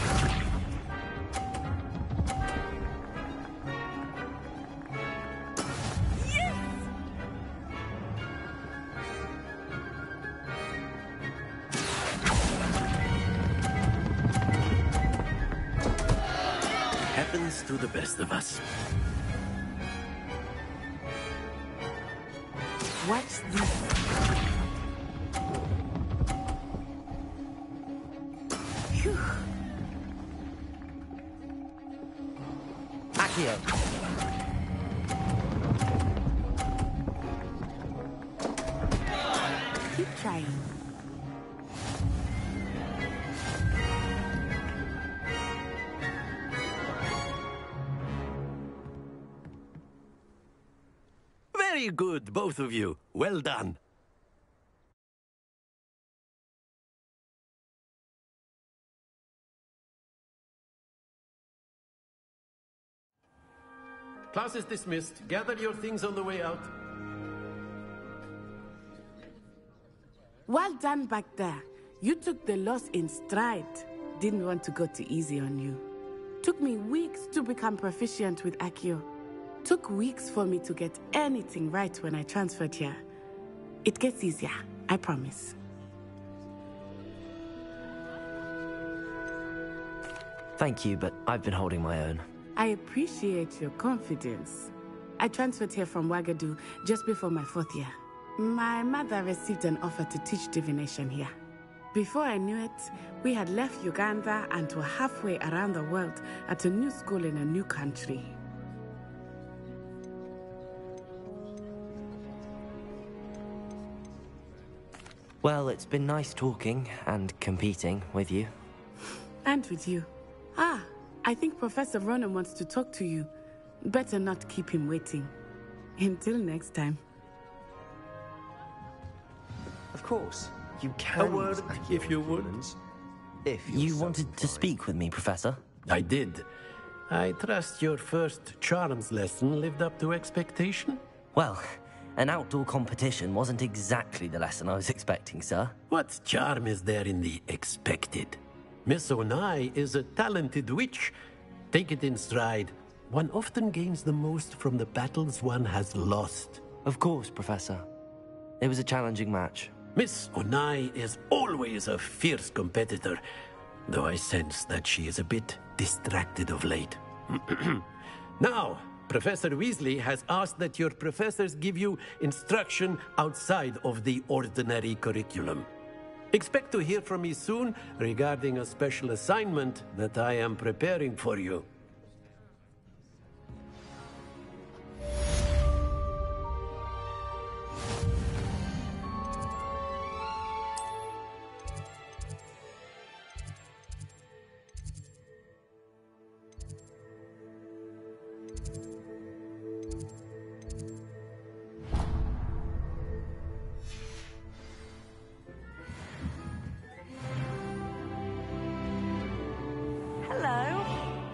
Happens to the best of us. Watch this. Phew. Accio. Keep trying. Very good, both of you. Well done. class is dismissed. Gather your things on the way out. Well done back there. You took the loss in stride. Didn't want to go too easy on you. Took me weeks to become proficient with Accio. Took weeks for me to get anything right when I transferred here. It gets easier, I promise. Thank you, but I've been holding my own. I appreciate your confidence. I transferred here from Wagadu just before my 4th year. My mother received an offer to teach divination here. Before I knew it, we had left Uganda and were halfway around the world at a new school in a new country. Well, it's been nice talking and competing with you. And with you. Ah, I think Professor Ronan wants to talk to you. Better not keep him waiting. Until next time. Of course, you can. A word, if you would. If you wanted to speak with me, Professor? I did. I trust your first charms lesson lived up to expectation? Well, an outdoor competition wasn't exactly the lesson I was expecting, sir. What charm is there in the expected? Miss Onai is a talented witch. Take it in stride. One often gains the most from the battles one has lost. Of course, Professor. It was a challenging match. Miss Onai is always a fierce competitor, though I sense that she is a bit distracted of late. Now, Professor Weasley has asked that your professors give you instruction outside of the ordinary curriculum. Expect to hear from me soon regarding a special assignment that I am preparing for you.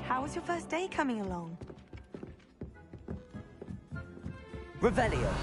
How's your first day coming along? Revelio.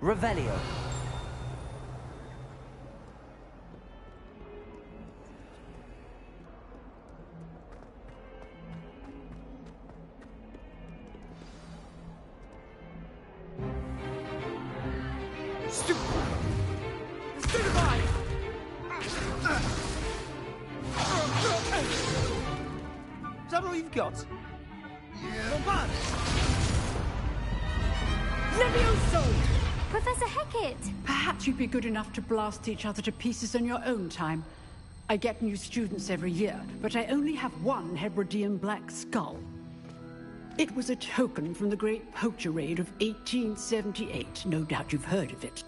Revelio. Is that all you've got? Yeah. Levioso! Professor Hecat! Perhaps you'd be good enough to blast each other to pieces in your own time. I get new students every year, but I only have one Hebridean black skull. It was a token from the Great Poacher Raid of 1878. No doubt you've heard of it.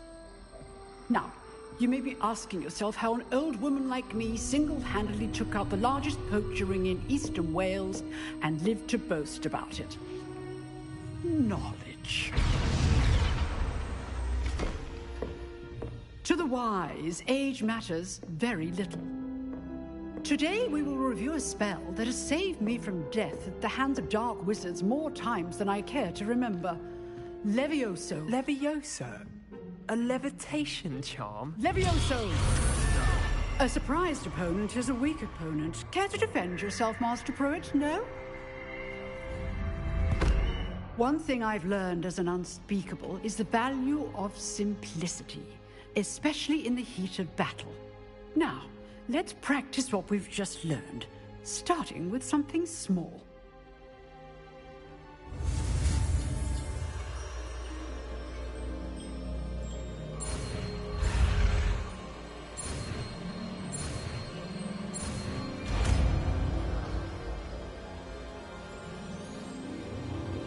Now, you may be asking yourself how an old woman like me single-handedly took out the largest poacher ring in eastern Wales and lived to boast about it. Knowledge. To the wise, age matters very little. Today we will review a spell that has saved me from death at the hands of dark wizards more times than I care to remember. Levioso. Levioso? A levitation charm? Levioso! A surprised opponent is a weak opponent. Care to defend yourself, Master Pruitt? No? One thing I've learned as an unspeakable is the value of simplicity, especially in the heat of battle. Now, let's practice what we've just learned. starting with something small.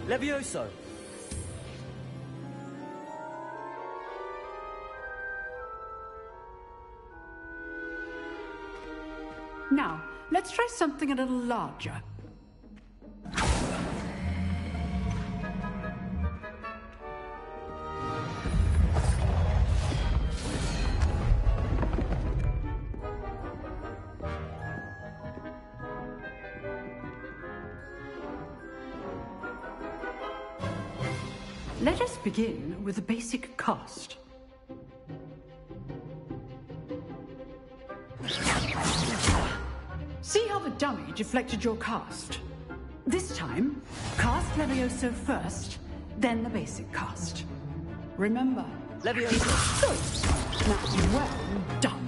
Levioso! Now, let's try something a little larger. Let us begin with the basic cast. See how the dummy deflected your cast? This time, cast Levioso first, then the basic cast. Remember, Levioso. Good. Now, well done.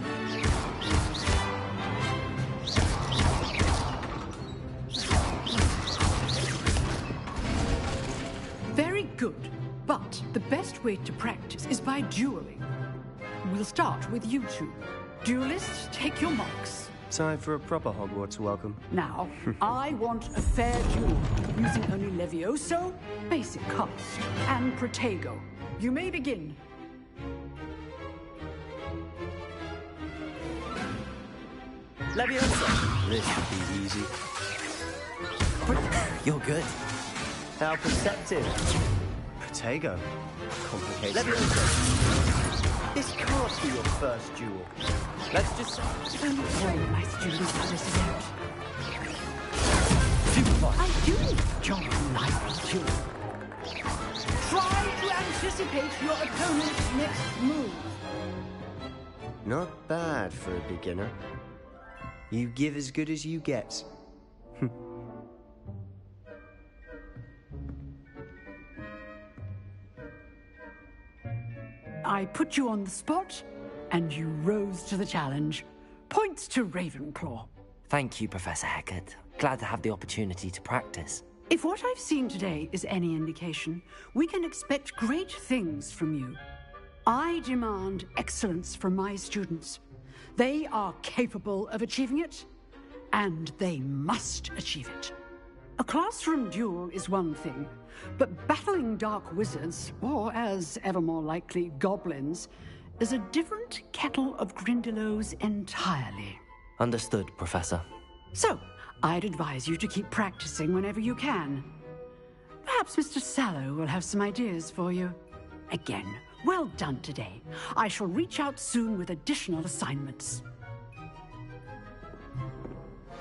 Very good. But the best way to practice is by dueling. We'll start with you two. Duelists, take your marks. Time for a proper Hogwarts welcome. Now, I want a fair duel, using only Levioso, basic cast, and Protego. You may begin. Levioso! This should be easy. You're good. How perceptive. Protego. Complicated. Levioso! This can't be your first duel. Let's just... Don't worry, my students, how this is out. Super. I do enjoy my duel. Try to anticipate your opponent's next move. Not bad for a beginner. You give as good as you get. I put you on the spot, and you rose to the challenge. Points to Ravenclaw. Thank you, Professor Hecat. Glad to have the opportunity to practice. If what I've seen today is any indication, we can expect great things from you. I demand excellence from my students. They are capable of achieving it, and they must achieve it. A classroom duel is one thing, but battling dark wizards, or as ever more likely, goblins, is a different kettle of Grindylows entirely. Understood, Professor. So, I'd advise you to keep practicing whenever you can. Perhaps Mr. Sallow will have some ideas for you. Again, well done today. I shall reach out soon with additional assignments.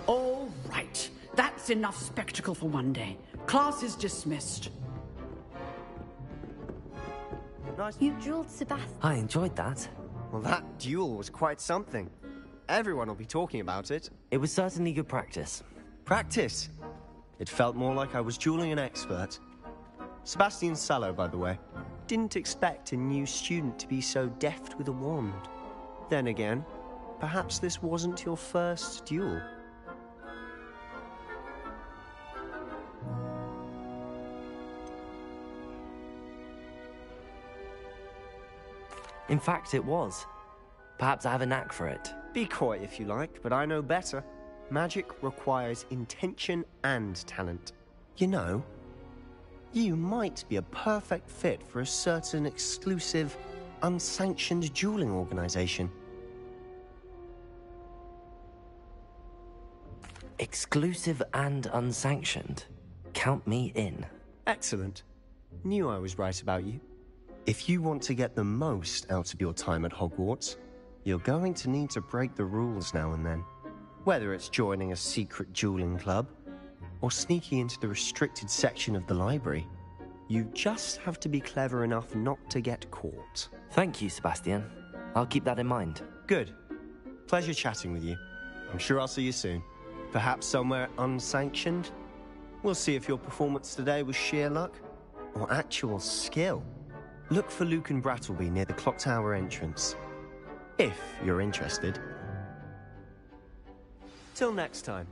All right. That's enough spectacle for one day. Class is dismissed. Nice. You dueled Sebastian. I enjoyed that. Well, that duel was quite something. Everyone will be talking about it. It was certainly good practice. Practice? It felt more like I was dueling an expert. Sebastian Sallow, by the way. Didn't expect a new student to be so deft with a wand. Then again, perhaps this wasn't your first duel. In fact, it was. Perhaps I have a knack for it. Be coy if you like, but I know better. Magic requires intention and talent. You know, you might be a perfect fit for a certain exclusive, unsanctioned dueling organization. Exclusive and unsanctioned? Count me in. Excellent. Knew I was right about you. If you want to get the most out of your time at Hogwarts, you're going to need to break the rules now and then. Whether it's joining a secret dueling club, or sneaking into the restricted section of the library, you just have to be clever enough not to get caught. Thank you, Sebastian. I'll keep that in mind. Good. Pleasure chatting with you. I'm sure I'll see you soon. Perhaps somewhere unsanctioned? We'll see if your performance today was sheer luck, or actual skill. Look for Luke and Brattleby near the Clock Tower entrance. If you're interested. Till next time.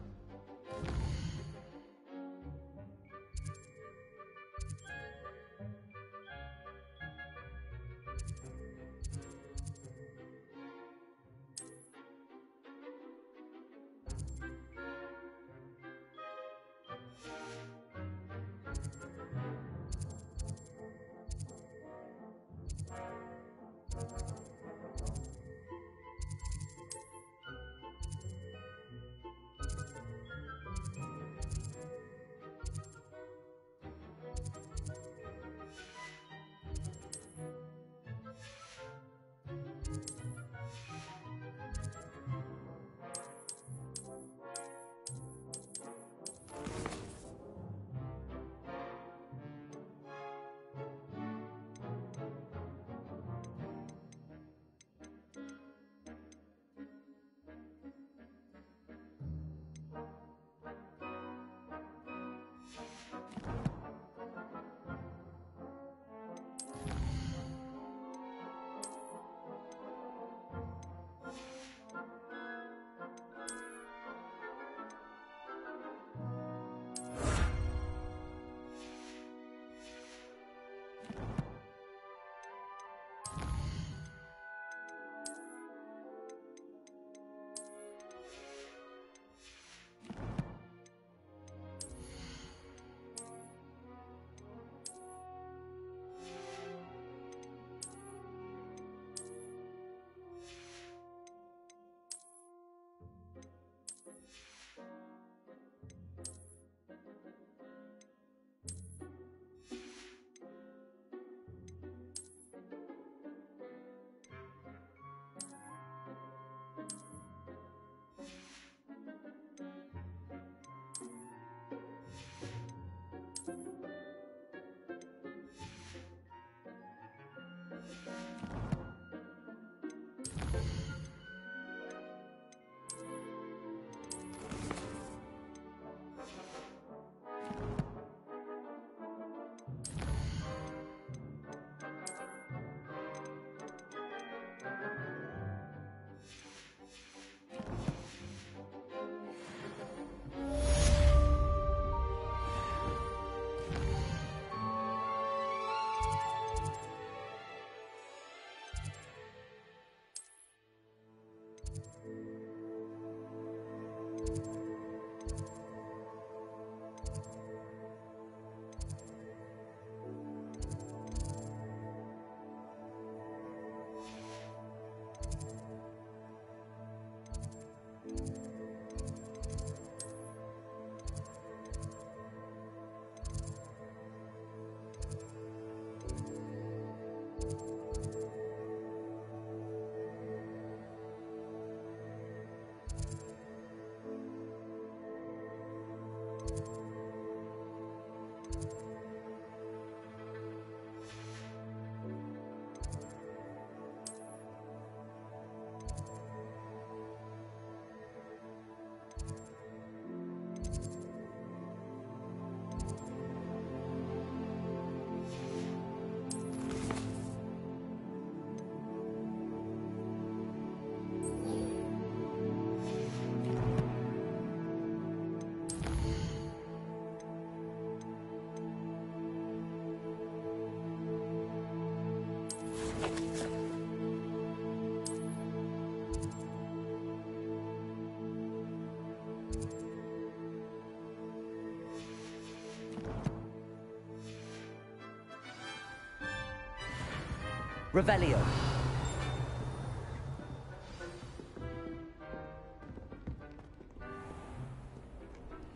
Revelio.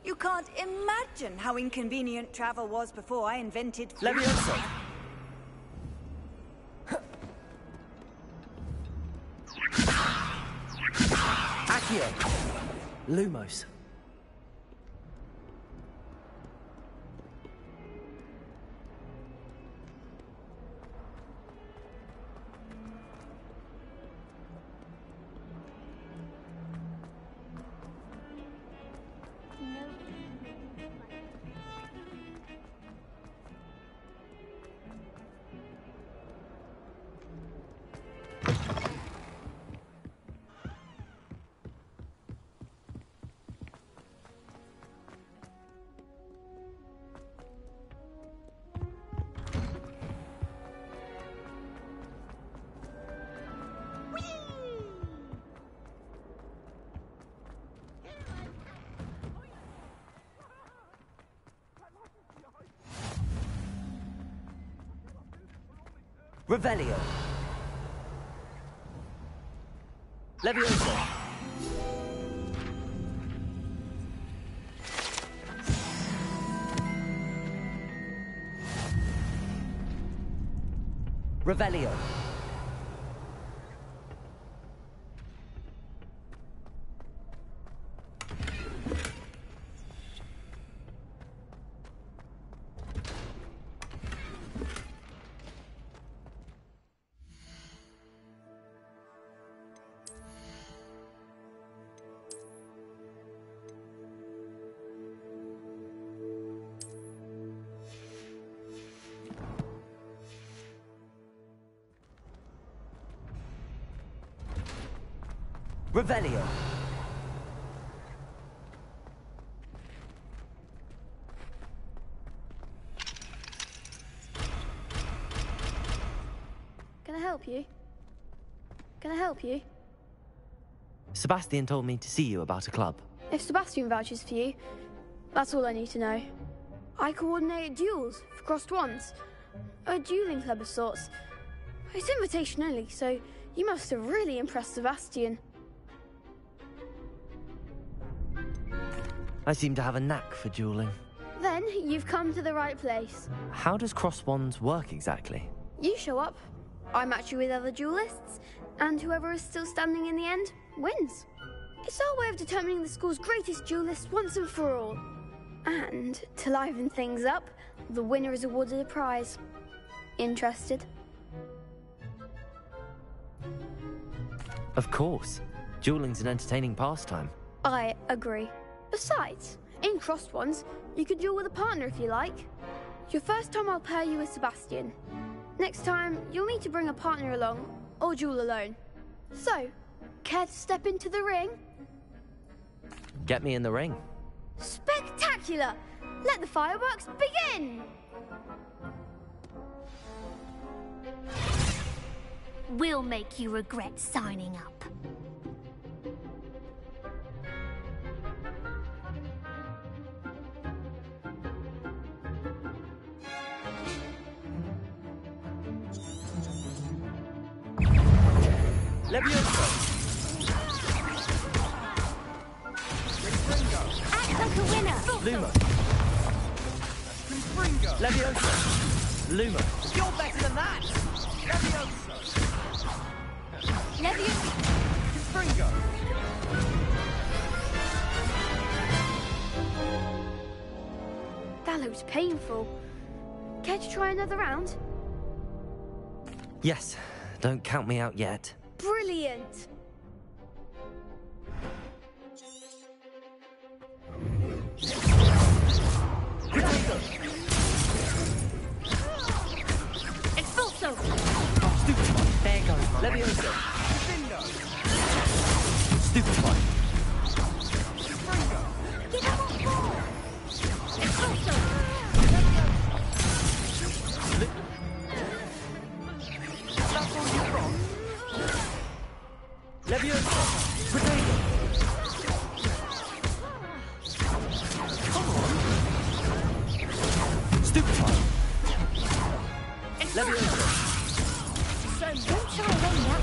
You can't imagine how inconvenient travel was before I invented... Levioso. Accio. Lumos. Revelio. Levioso. Revelio. Revelio. Can I help you? Can I help you? Sebastian told me to see you about a club. If Sebastian vouches for you, that's all I need to know. I coordinate duels for crossed ones. A dueling club of sorts. It's invitation only, so you must have really impressed Sebastian. I seem to have a knack for dueling. Then you've come to the right place. How does cross wands work exactly? You show up, I match you with other duelists, and whoever is still standing in the end wins. It's our way of determining the school's greatest duelist once and for all. And to liven things up, the winner is awarded a prize. Interested? Of course. Dueling's an entertaining pastime. I agree. Besides, in crossed ones, you could duel with a partner if you like. Your first time I'll pair you with Sebastian. Next time, you'll need to bring a partner along, or duel alone. So, care to step into the ring? Get me in the ring. Spectacular! Let the fireworks begin! We'll make you regret signing up. Levioso! Act like a winner! Luma! Levioso! Luma! You're better than that! Levioso! Levioso! Confringo! That looks painful. Care to try another round? Yes, don't count me out yet. Brilliant! Expulso! There goes my Levioso! Stupefy! Give him one more! Expulso! That's all you've got? Levioso! Potato! Come on! Stupefy! Levioso! Don't shy away now.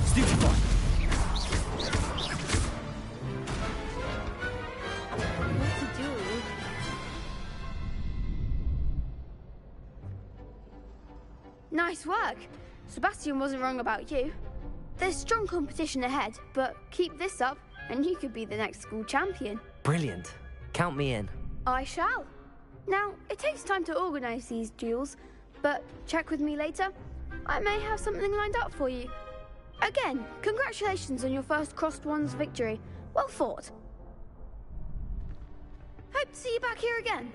Stupefy! What to do? Nice work. Sebastian wasn't wrong about you. There's strong competition ahead, but keep this up and you could be the next school champion. Brilliant. Count me in. I shall. Now, it takes time to organise these duels, but check with me later. I may have something lined up for you. Again, congratulations on your first Crossed Ones victory. Well fought. Hope to see you back here again.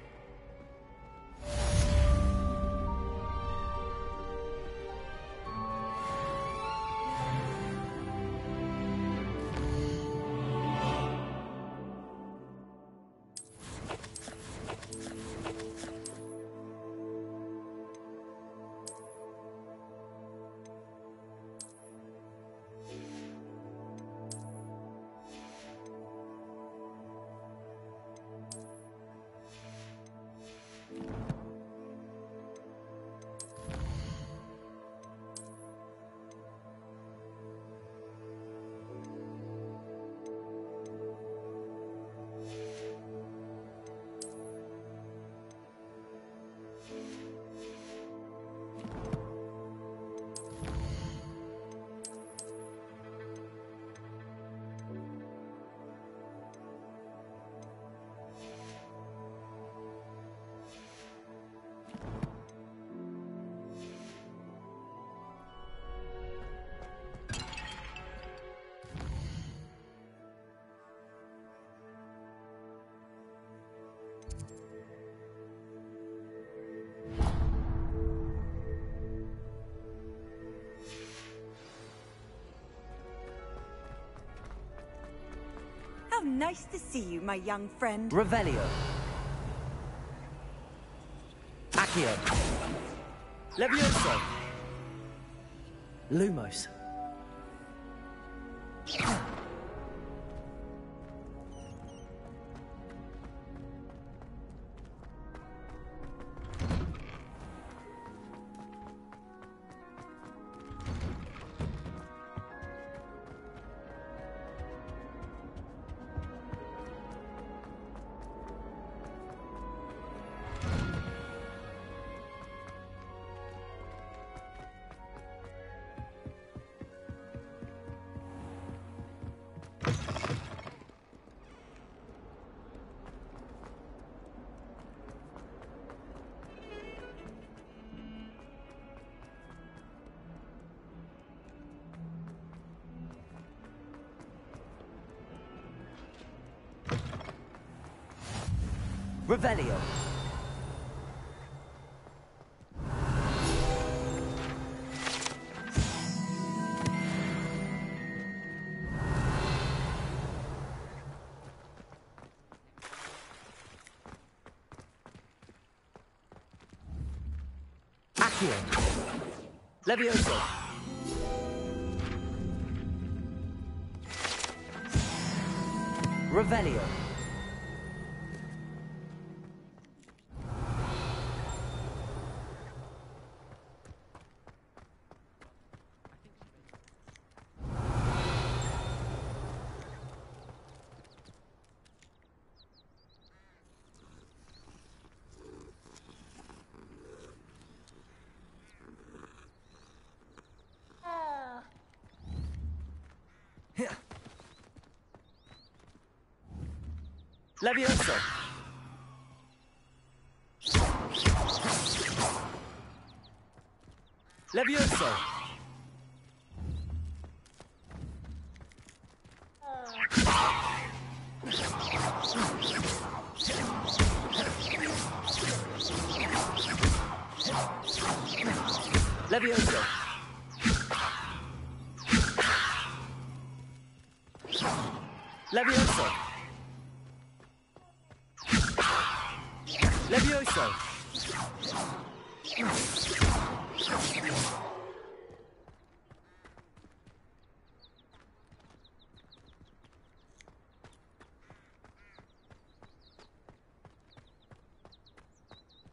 How nice to see you, my young friend. Revelio. Accio. Levioso! Lumos. Revelio. Accio. Levioso! Revelio. Levioso! Levioso! Levioso! Levioso! Levioso!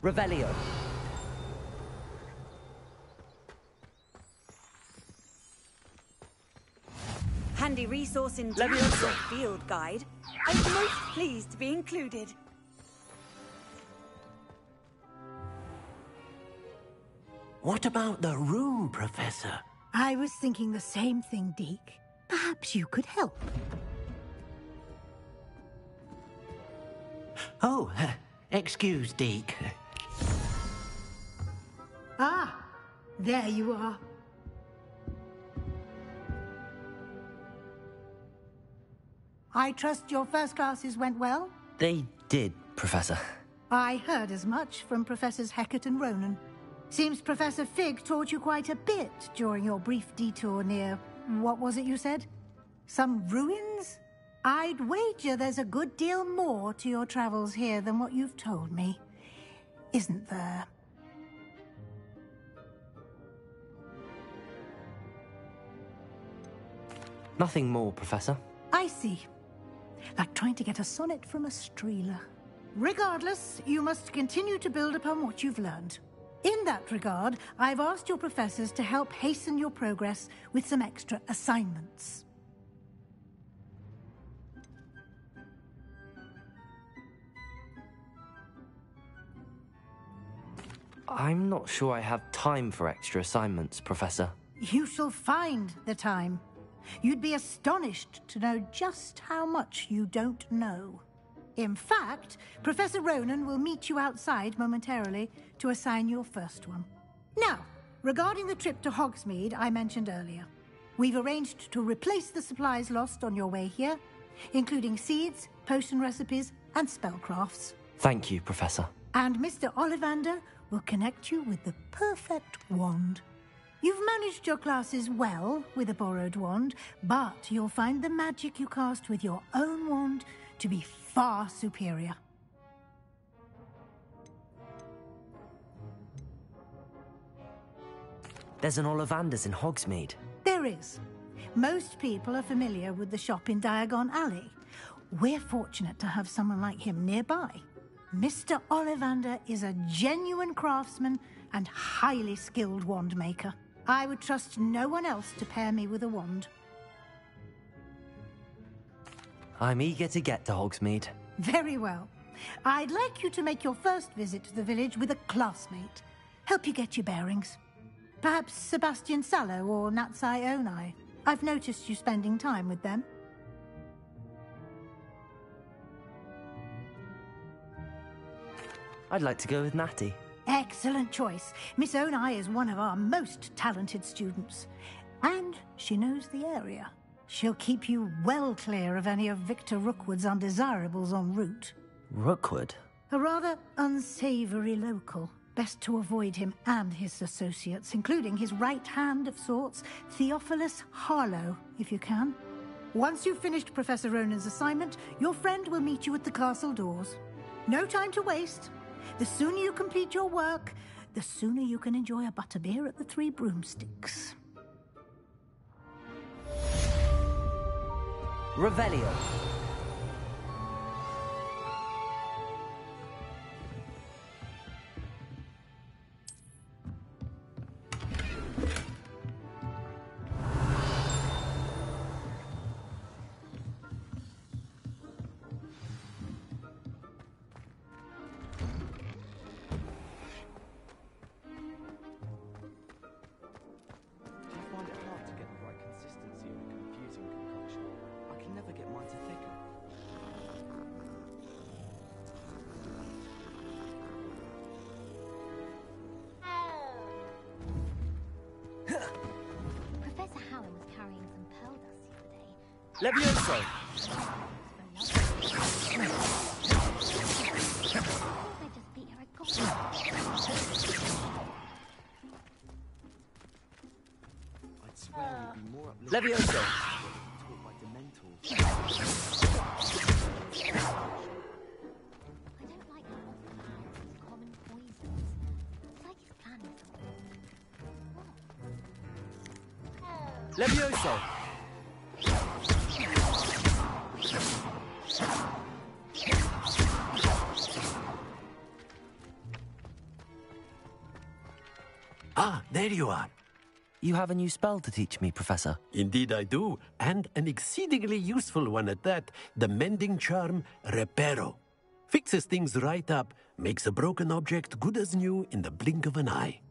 Revelio. Handy resource in town, your field guide. I'm most pleased to be included. What about the room, Professor? I was thinking the same thing, Deke. Perhaps you could help. Oh, excuse, Deke. Ah, there you are. I trust your first classes went well? They did, Professor. I heard as much from Professors Hecat and Ronan. Seems Professor Fig taught you quite a bit during your brief detour near... what was it you said? Some ruins? I'd wager there's a good deal more to your travels here than what you've told me. Isn't there? Nothing more, Professor. I see. Like trying to get a sonnet from a streeler. Regardless, you must continue to build upon what you've learned. In that regard, I've asked your professors to help hasten your progress with some extra assignments. I'm not sure I have time for extra assignments, Professor. You shall find the time. You'd be astonished to know just how much you don't know. In fact, Professor Ronan will meet you outside momentarily to assign your first one. Now, regarding the trip to Hogsmeade I mentioned earlier, we've arranged to replace the supplies lost on your way here, including seeds, potion recipes, and spellcrafts. Thank you, Professor. And Mr. Ollivander will connect you with the perfect wand. You've managed your classes well with a borrowed wand, but you'll find the magic you cast with your own wand to be far superior. There's an Ollivander's in Hogsmeade. There is. Most people are familiar with the shop in Diagon Alley. We're fortunate to have someone like him nearby. Mr. Ollivander is a genuine craftsman and highly skilled wand maker. I would trust no one else to pair me with a wand. I'm eager to get to Hogsmeade. Very well. I'd like you to make your first visit to the village with a classmate. Help you get your bearings. Perhaps Sebastian Sallow or Natsai Onai. I've noticed you spending time with them. I'd like to go with Natty. Excellent choice. Miss Onai is one of our most talented students. And she knows the area. She'll keep you well clear of any of Victor Rookwood's undesirables en route. Rookwood? A rather unsavory local. Best to avoid him and his associates, including his right hand of sorts, Theophilus Harlow, if you can. Once you've finished Professor Ronan's assignment, your friend will meet you at the castle doors. No time to waste. The sooner you complete your work, the sooner you can enjoy a butterbeer at the Three Broomsticks. Revelio. Do you find it hard to get the right consistency in a confusing concoction? I can never get mine to thicken. Levioso! I'd swear we'd be more uplifted. Levioso! Taught by Dementors. Levioso! Ah, there you are. You have a new spell to teach me, Professor. Indeed I do, and an exceedingly useful one at that. The mending charm, Reparo. Fixes things right up, makes a broken object good as new in the blink of an eye.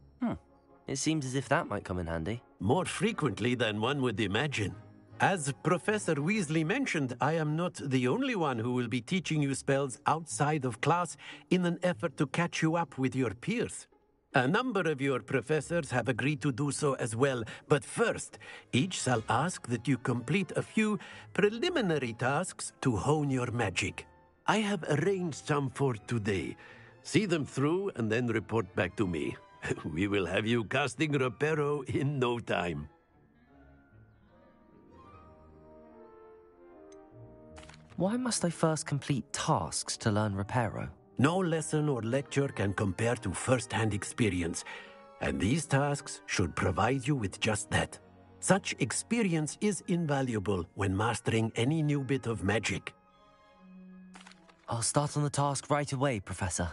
It seems as if that might come in handy. More frequently than one would imagine. As Professor Weasley mentioned, I am not the only one who will be teaching you spells outside of class in an effort to catch you up with your peers. A number of your professors have agreed to do so as well, but first, each shall ask that you complete a few preliminary tasks to hone your magic. I have arranged some for today. See them through and then report back to me. We will have you casting Reparo in no time. Why must I first complete tasks to learn Reparo? No lesson or lecture can compare to first-hand experience, and these tasks should provide you with just that. Such experience is invaluable when mastering any new bit of magic. I'll start on the task right away, Professor.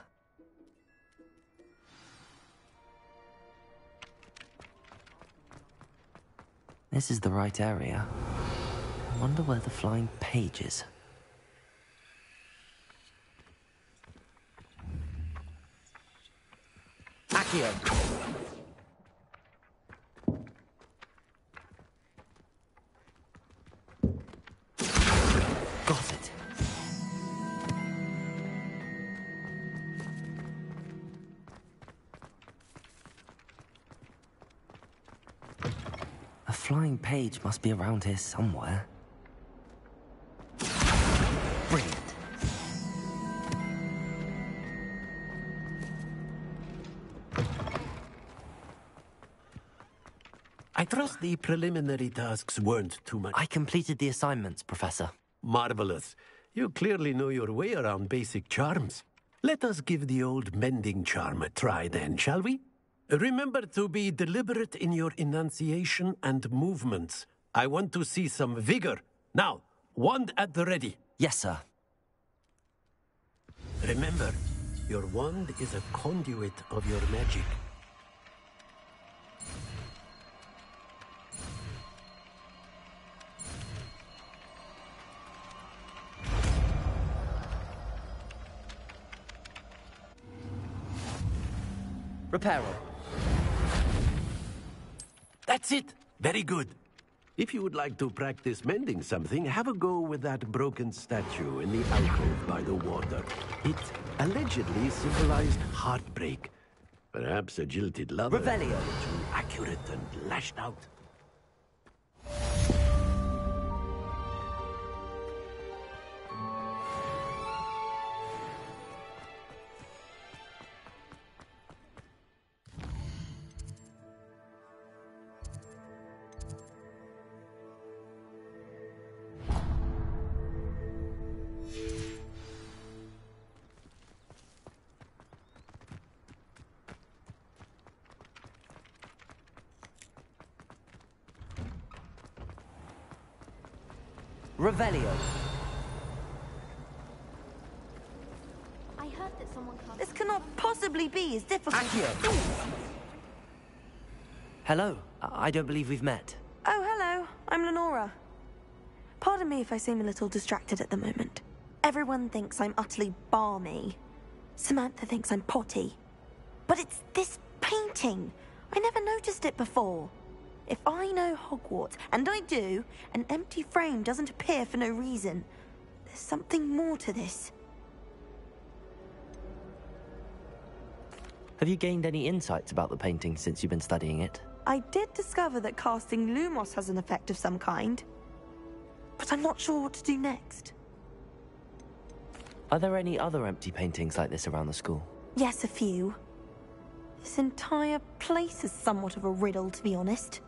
This is the right area. I wonder where the flying page is. Accio! Got it. A flying page must be around here somewhere. Brilliant. I trust the preliminary tasks weren't too much. I completed the assignments, Professor. Marvelous. You clearly know your way around basic charms. Let us give the old mending charm a try then, shall we? Remember to be deliberate in your enunciation and movements. I want to see some vigor. Now, wand at the ready. Yes, sir. Remember, your wand is a conduit of your magic. Reparo. That's it. Very good. If you would like to practice mending something, have a go with that broken statue in the alcove by the water. It allegedly symbolized heartbreak. Perhaps a jilted lover. Revelio. Too accurate and lashed out. Revelio. I heard that someone can't... This cannot possibly be as difficult... Accio. Hello. I don't believe we've met. Oh, hello. I'm Lenora. Pardon me if I seem a little distracted at the moment. Everyone thinks I'm utterly balmy. Samantha thinks I'm potty. But it's this painting. I never noticed it before. If I know Hogwarts, and I do, an empty frame doesn't appear for no reason. There's something more to this. Have you gained any insights about the painting since you've been studying it? I did discover that casting Lumos has an effect of some kind. but I'm not sure what to do next. Are there any other empty paintings like this around the school? Yes, a few. This entire place is somewhat of a riddle, to be honest.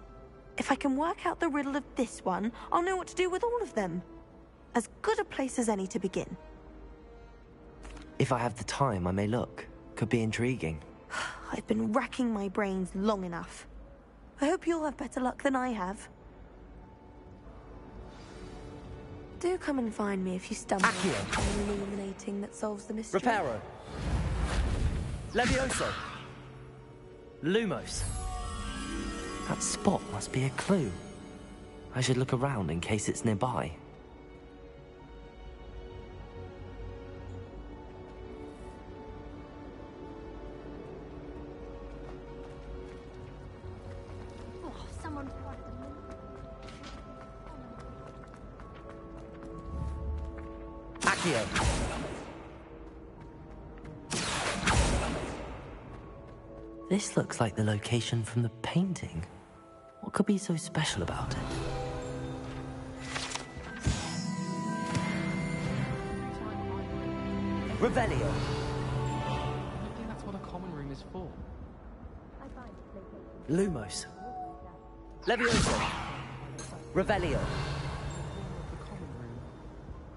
If I can work out the riddle of this one, I'll know what to do with all of them. As good a place as any to begin. If I have the time, I may look. Could be intriguing. I've been racking my brains long enough. I hope you'll have better luck than I have. Do come and find me if you stumble on an illuminating that solves the mystery. Reparo. Levioso. Lumos. That spot must be a clue. I should look around in case it's nearby. Accio. This looks like the location from the painting. What could be so special about it? Revelio. I think that's what a common room is for. Lumos. Levioso. Revelio.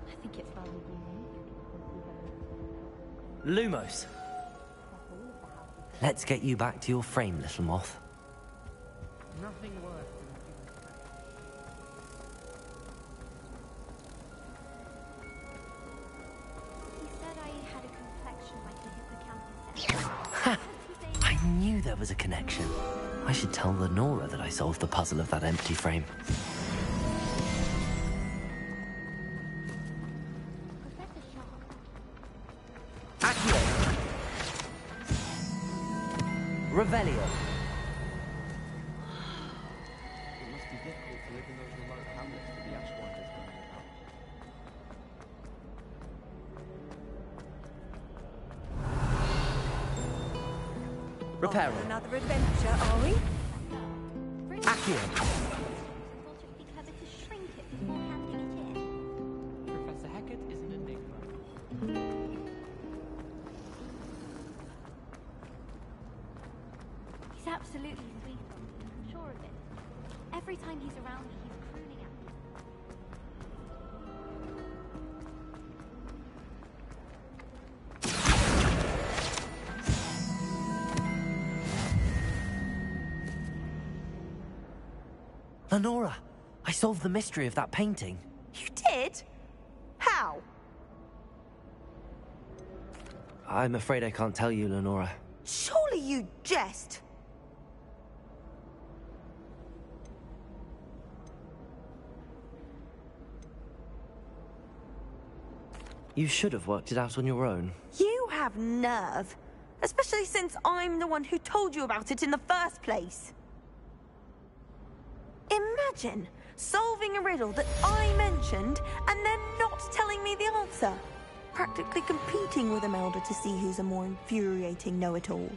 I think it's probably Lumos. Let's get you back to your frame, little moth. Nothing worse He said I had a complexion like a hippocampus. I knew there was a connection. I should tell Lenora that I solved the puzzle of that empty frame. Accio. Revelio. It must be difficult to live in those remote hamlets with the Ashwinders going about. Reparo. On another adventure, are we? Accio. Professor Hackett is an enigma. He's absolutely sweet on me, I'm sure of it. Every time he's around me, he's crooning at me. Lenora, I solved the mystery of that painting. You did? How? I'm afraid I can't tell you, Lenora. Surely you jest. You should have worked it out on your own. You have nerve. Especially since I'm the one who told you about it in the first place. Imagine solving a riddle that I mentioned and then not telling me the answer. Practically competing with Imelda to see who's a more infuriating know-it-all.